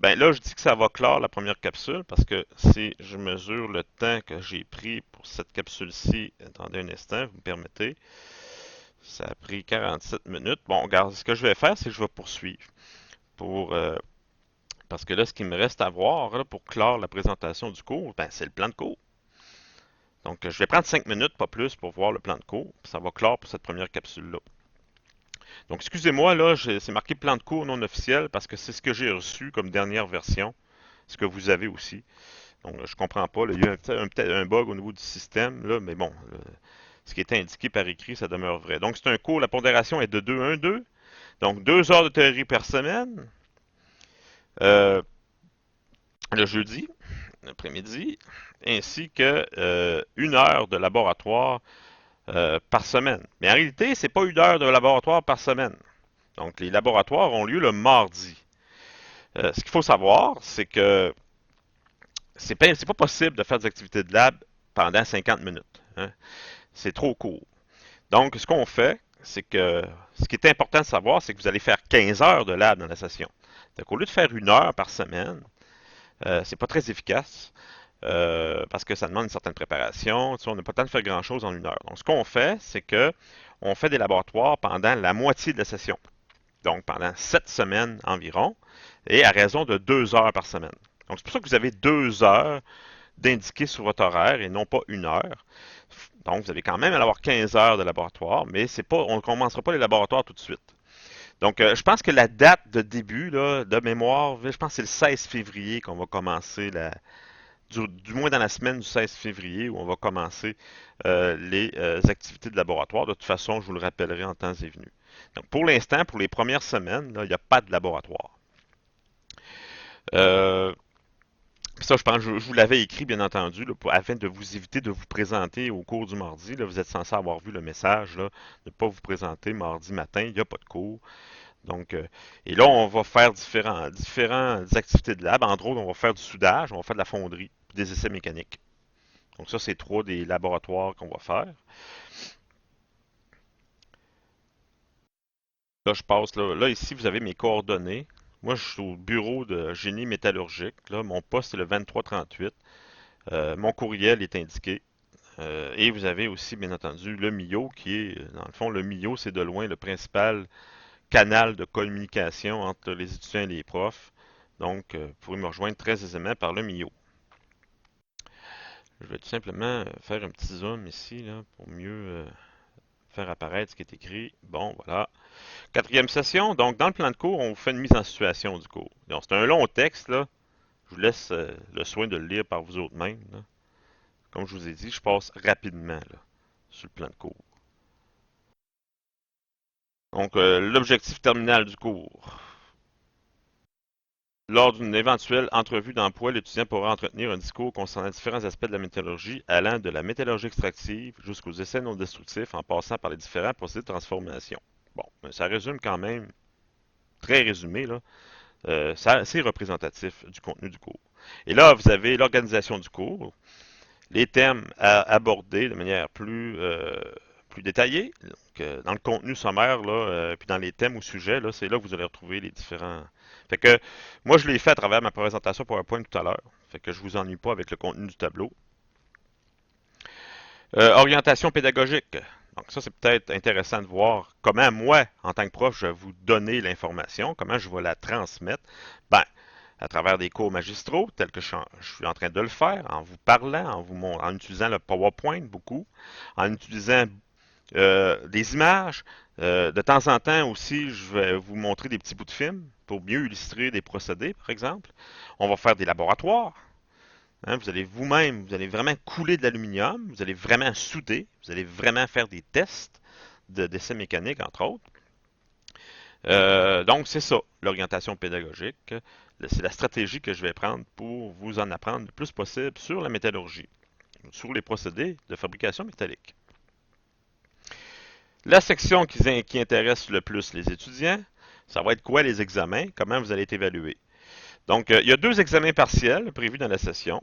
A: Ben là, je dis que ça va clore la première capsule parce que si je mesure le temps que j'ai pris pour cette capsule-ci, attendez un instant, vous me permettez, ça a pris 47 minutes. Bon, regarde, ce que je vais faire, c'est que je vais poursuivre pour parce que là, ce qu'il me reste à voir là, pour clore la présentation du cours, ben, c'est le plan de cours. Donc, je vais prendre 5 minutes, pas plus, pour voir le plan de cours. Ça va clore pour cette première capsule-là. Donc, excusez-moi, là, c'est marqué plan de cours non officiel parce que c'est ce que j'ai reçu comme dernière version, ce que vous avez aussi. Donc, je comprends pas. Là, il y a peut-être un bug au niveau du système, là, mais bon, ce qui est indiqué par écrit, ça demeure vrai. Donc, c'est un cours, la pondération est de 2-1-2. Donc, 2 heures de théorie par semaine. Euh, le jeudi, l'après-midi, ainsi que 1 heure de laboratoire par semaine. Mais en réalité, c'est pas 1 heure de laboratoire par semaine. Donc, les laboratoires ont lieu le mardi. Ce qu'il faut savoir, c'est que c'est pas possible de faire des activités de lab pendant 50 minutes. Hein. C'est trop court. Donc, ce qu'on fait, c'est que ce qui est important de savoir, c'est que vous allez faire 15 heures de lab dans la session. Donc, au lieu de faire 1 heure par semaine, c'est pas très efficace. Parce que ça demande une certaine préparation. Tu sais, on n'a pas le temps de faire grand-chose en 1 heure. Donc, ce qu'on fait, c'est que on fait des laboratoires pendant la moitié de la session. Donc, pendant 7 semaines environ, et à raison de 2 heures par semaine. Donc, c'est pour ça que vous avez 2 heures d'indiquer sur votre horaire et non pas 1 heure. Donc, vous allez quand même avoir 15 heures de laboratoire, mais c'est pas, on ne commencera pas les laboratoires tout de suite. Donc, je pense que la date de début, là, de mémoire, je pense que c'est le 16 février qu'on va commencer du moins dans la semaine du 16 février où on va commencer les activités de laboratoire. De toute façon, je vous le rappellerai en temps et venu. Donc, pour l'instant, pour les premières semaines, là, il n'y a pas de laboratoire. Euh, Ça, je pense, je vous l'avais écrit, bien entendu, là, afin de vous éviter de vous présenter au cours du mardi. Là, vous êtes censé avoir vu le message, là, ne pas vous présenter mardi matin, il n'y a pas de cours. Donc, et là, on va faire différentes activités de lab. Entre autres, on va faire du soudage, on va faire de la fonderie, puis des essais mécaniques. Donc ça, c'est trois des laboratoires qu'on va faire. Là, je passe, là, ici, vous avez mes coordonnées. Moi, je suis au bureau de génie métallurgique. Là, mon poste est le 2338. Mon courriel est indiqué. Et vous avez aussi, bien entendu, le MIO, qui est, dans le fond, le MIO, c'est de loin le principal canal de communication entre les étudiants et les profs. Donc, vous pouvez me rejoindre très aisément par le MIO. Je vais tout simplement faire un petit zoom ici là, pour mieux faire apparaître ce qui est écrit. Bon, voilà. Quatrième session. Donc, dans le plan de cours, on vous fait une mise en situation du cours. Donc, c'est un long texte, là. Je vous laisse le soin de le lire par vous autres mêmes. Là. Comme je vous ai dit, je passe rapidement là, sur le plan de cours. Donc, l'objectif terminal du cours. Lors d'une éventuelle entrevue d'emploi, l'étudiant pourra entretenir un discours concernant différents aspects de la métallurgie, allant de la métallurgie extractive jusqu'aux essais non destructifs, en passant par les différents procédés de transformation. Bon, ça résume quand même, très résumé, là. C'est assez représentatif du contenu du cours. Et là, vous avez l'organisation du cours, les thèmes à aborder de manière plus détaillée. Donc, dans le contenu sommaire, là, puis dans les thèmes ou sujets, là, c'est là que vous allez retrouver les différents. Fait que moi, je l'ai fait à travers ma présentation PowerPoint tout à l'heure. Fait que je vous ennuie pas avec le contenu du tableau. Orientation pédagogique. Donc ça, c'est peut-être intéressant de voir comment moi, en tant que prof, je vais vous donner l'information, comment je vais la transmettre. Ben, à travers des cours magistraux, tels que je suis en train de le faire, en vous parlant, en utilisant le PowerPoint beaucoup, en utilisant des images. De temps en temps aussi, je vais vous montrer des petits bouts de film pour mieux illustrer des procédés, par exemple. On va faire des laboratoires. Hein, vous allez vous-même, vous allez vraiment couler de l'aluminium, vous allez vraiment souder, vous allez vraiment faire des tests d'essais mécaniques, entre autres. Donc, c'est ça, l'orientation pédagogique. C'est la stratégie que je vais prendre pour vous en apprendre le plus possible sur la métallurgie, sur les procédés de fabrication métallique. La section qui intéresse le plus les étudiants, ça va être quoi les examens, comment vous allez être évalué. Donc, il y a deux examens partiels prévus dans la session,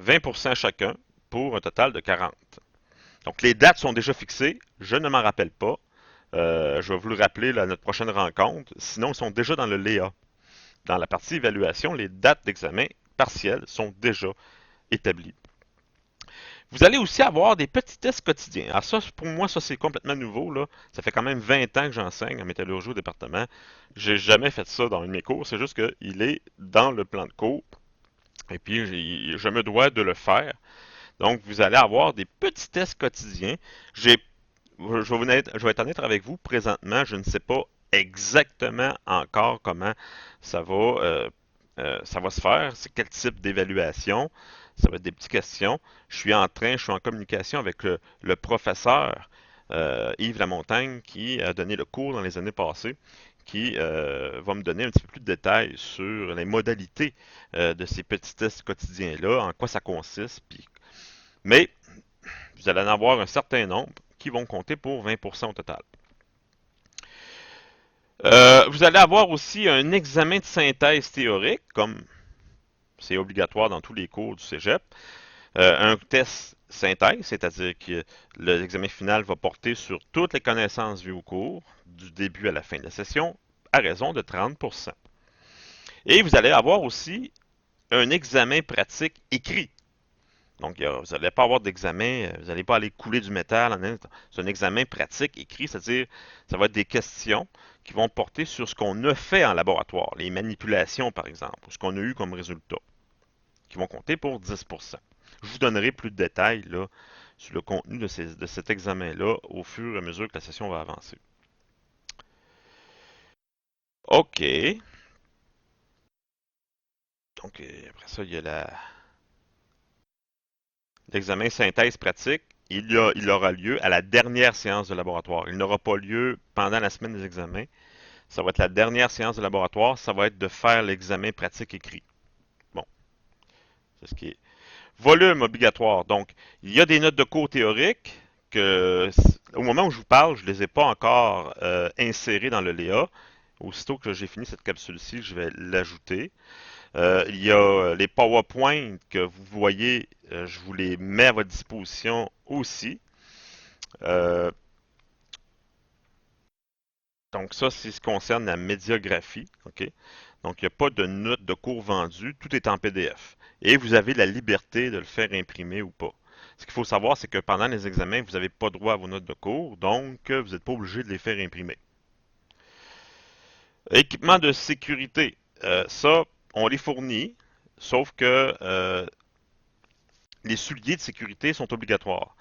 A: 20% chacun, pour un total de 40. Donc, les dates sont déjà fixées, je ne m'en rappelle pas. Je vais vous le rappeler à notre prochaine rencontre. Sinon, ils sont déjà dans le LEA. Dans la partie évaluation, les dates d'examen partiels sont déjà établies. Vous allez aussi avoir des petits tests quotidiens. Alors ça, pour moi, ça c'est complètement nouveau. Là. Ça fait quand même 20 ans que j'enseigne en métallurgie au département. J'ai jamais fait ça dans un de mes cours. C'est juste qu'il est dans le plan de cours. Et puis, je me dois de le faire. Donc, vous allez avoir des petits tests quotidiens. Je vais être honnête avec vous. Présentement, je ne sais pas exactement encore comment ça va, ça va se faire. C'est quel type d'évaluation. Ça va être des petites questions. Je suis en communication avec le professeur Yves Lamontagne qui a donné le cours dans les années passées, qui va me donner un petit peu plus de détails sur les modalités de ces petits tests quotidiens-là, en quoi ça consiste. Mais vous allez en avoir un certain nombre qui vont compter pour 20% au total. Vous allez avoir aussi un examen de synthèse théorique, comme c'est obligatoire dans tous les cours du cégep. Un test synthèse, c'est-à-dire que l'examen final va porter sur toutes les connaissances vues au cours, du début à la fin de la session, à raison de 30%. Et vous allez avoir aussi un examen pratique écrit. Donc, vous n'allez pas avoir d'examen, vous n'allez pas aller couler du métal. C'est un examen pratique écrit, c'est-à-dire ça va être des questions qui vont porter sur ce qu'on a fait en laboratoire, les manipulations par exemple, ou ce qu'on a eu comme résultat, qui vont compter pour 10%. Je vous donnerai plus de détails là, sur le contenu de cet examen-là au fur et à mesure que la session va avancer. OK. Donc, après ça, il y a l'examen synthèse pratique. Il aura lieu à la dernière séance de laboratoire. Il n'aura pas lieu pendant la semaine des examens. Ça va être la dernière séance de laboratoire. Ça va être de faire l'examen pratique écrit. Bon. C'est ce qui est volume obligatoire. Donc, il y a des notes de cours théoriques que, au moment où je vous parle, je ne les ai pas encore insérées dans le Léa. Aussitôt que j'ai fini cette capsule-ci, je vais l'ajouter. Il y a les PowerPoint que vous voyez, je vous les mets à votre disposition aussi. Euh, donc ça, c'est ce qui concerne la médiographie. OK? Donc, il n'y a pas de notes de cours vendues, tout est en PDF. Et vous avez la liberté de le faire imprimer ou pas. Ce qu'il faut savoir, c'est que pendant les examens, vous n'avez pas droit à vos notes de cours, donc vous n'êtes pas obligé de les faire imprimer. Équipement de sécurité, ça, on les fournit, sauf que les souliers de sécurité sont obligatoires.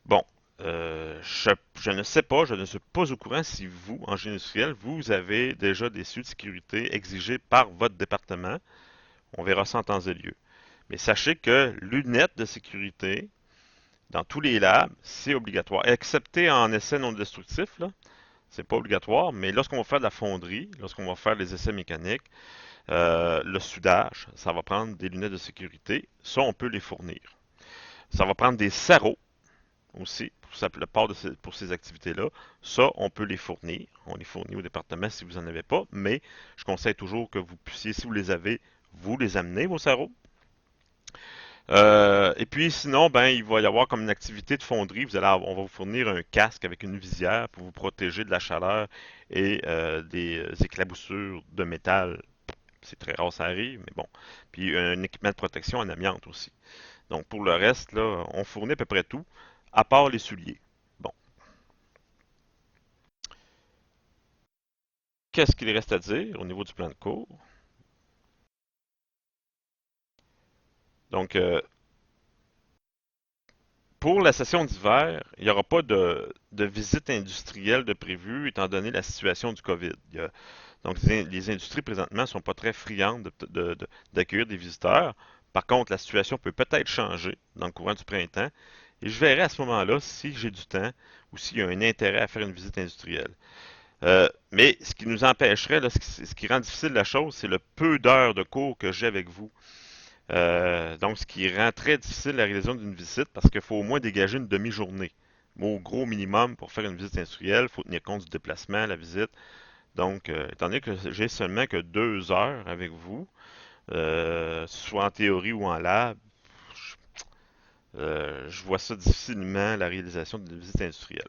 A: Bon, je ne sais pas, je ne suis pas au courant si vous, en génie industriel, vous avez déjà des souliers de sécurité exigés par votre département. On verra ça en temps et lieu. Mais sachez que lunettes de sécurité, dans tous les labs, c'est obligatoire. Excepté en essai non destructif, là, c'est pas obligatoire, mais lorsqu'on va faire de la fonderie, lorsqu'on va faire les essais mécaniques, le soudage, ça va prendre des lunettes de sécurité. Ça, on peut les fournir. Ça va prendre des sarraux aussi pour ces activités-là. Ça, on peut les fournir. On les fournit au département si vous n'en avez pas, mais je conseille toujours que vous puissiez, si vous les avez, vous les amener, vos sarraux. Et puis sinon, ben, il va y avoir comme une activité de fonderie. On va vous fournir un casque avec une visière pour vous protéger de la chaleur et des éclaboussures de métal. C'est très rare, ça arrive, mais bon. Puis un équipement de protection en amiante aussi. Donc pour le reste, là, on fournit à peu près tout, à part les souliers. Bon. Qu'est-ce qu'il reste à dire au niveau du plan de cours? Donc, pour la session d'hiver, il n'y aura pas de visite industrielle de prévu étant donné la situation du COVID. Donc, les industries présentement ne sont pas très friandes d'accueillir des visiteurs. Par contre, la situation peut peut-être changer dans le courant du printemps. Et je verrai à ce moment-là si j'ai du temps ou s'il y a un intérêt à faire une visite industrielle. Mais ce qui nous empêcherait, là, ce qui rend difficile la chose, c'est le peu d'heures de cours que j'ai avec vous. Donc, ce qui rend très difficile la réalisation d'une visite parce qu'il faut au moins dégager une demi-journée. Au gros minimum, pour faire une visite industrielle, il faut tenir compte du déplacement, la visite. Donc, étant donné que j'ai seulement que 2 heures avec vous, soit en théorie ou en lab, je vois ça difficilement la réalisation d'une visite industrielle.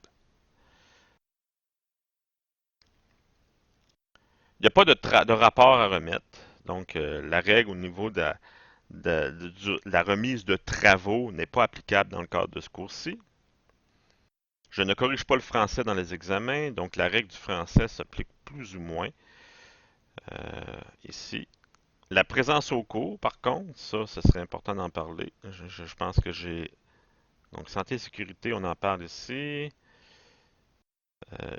A: Il n'y a pas de rapport à remettre. Donc, la règle au niveau de la remise de travaux n'est pas applicable dans le cadre de ce cours-ci. Je ne corrige pas le français dans les examens, donc la règle du français s'applique plus ou moins ici. La présence au cours, par contre, ça serait important d'en parler. Je pense que j'ai... Donc, santé et sécurité, on en parle ici.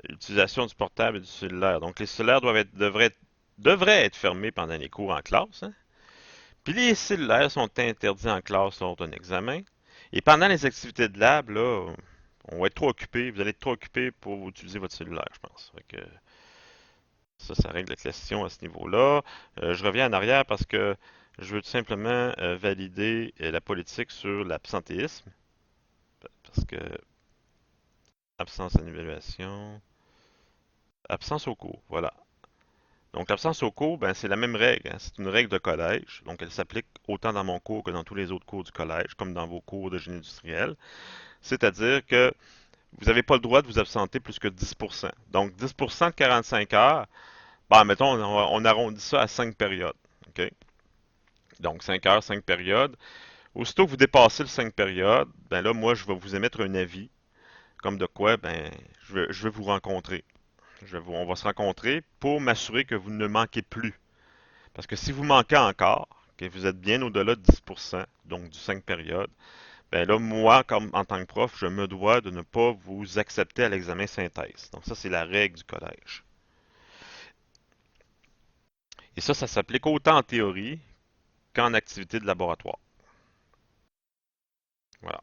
A: Utilisation du portable et du cellulaire. Donc, les cellulaires devraient être fermés pendant les cours en classe, hein. Puis les cellulaires sont interdits en classe lors d'un examen. Et pendant les activités de lab, là, on va être trop occupé. Vous allez être trop occupé pour utiliser votre cellulaire, je pense. Fait que ça règle la question à ce niveau-là. Je reviens en arrière parce que je veux tout simplement valider la politique sur l'absentéisme. Parce que absence en évaluation, absence au cours, voilà. Donc l'absence au cours, ben, c'est la même règle, hein. C'est une règle de collège. Donc elle s'applique autant dans mon cours que dans tous les autres cours du collège, comme dans vos cours de génie industriel. C'est-à-dire que vous n'avez pas le droit de vous absenter plus que 10%. Donc 10% de 45 heures, ben, mettons, on arrondit ça à 5 périodes. OK? Donc 5 heures, 5 périodes. Aussitôt que vous dépassez le 5 périodes, ben là, moi, je vais vous émettre un avis, comme de quoi, ben, je vais vous rencontrer. On va se rencontrer pour m'assurer que vous ne manquez plus. Parce que si vous manquez encore, que vous êtes bien au-delà de 10%, donc du 5 périodes, ben là, moi, comme en tant que prof, je me dois de ne pas vous accepter à l'examen synthèse. Donc ça, c'est la règle du collège. Et ça s'applique autant en théorie qu'en activité de laboratoire. Voilà.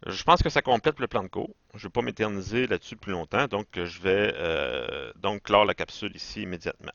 A: Je pense que ça complète le plan de cours. Je ne vais pas m'éterniser là-dessus plus longtemps, donc je vais donc clore la capsule ici immédiatement.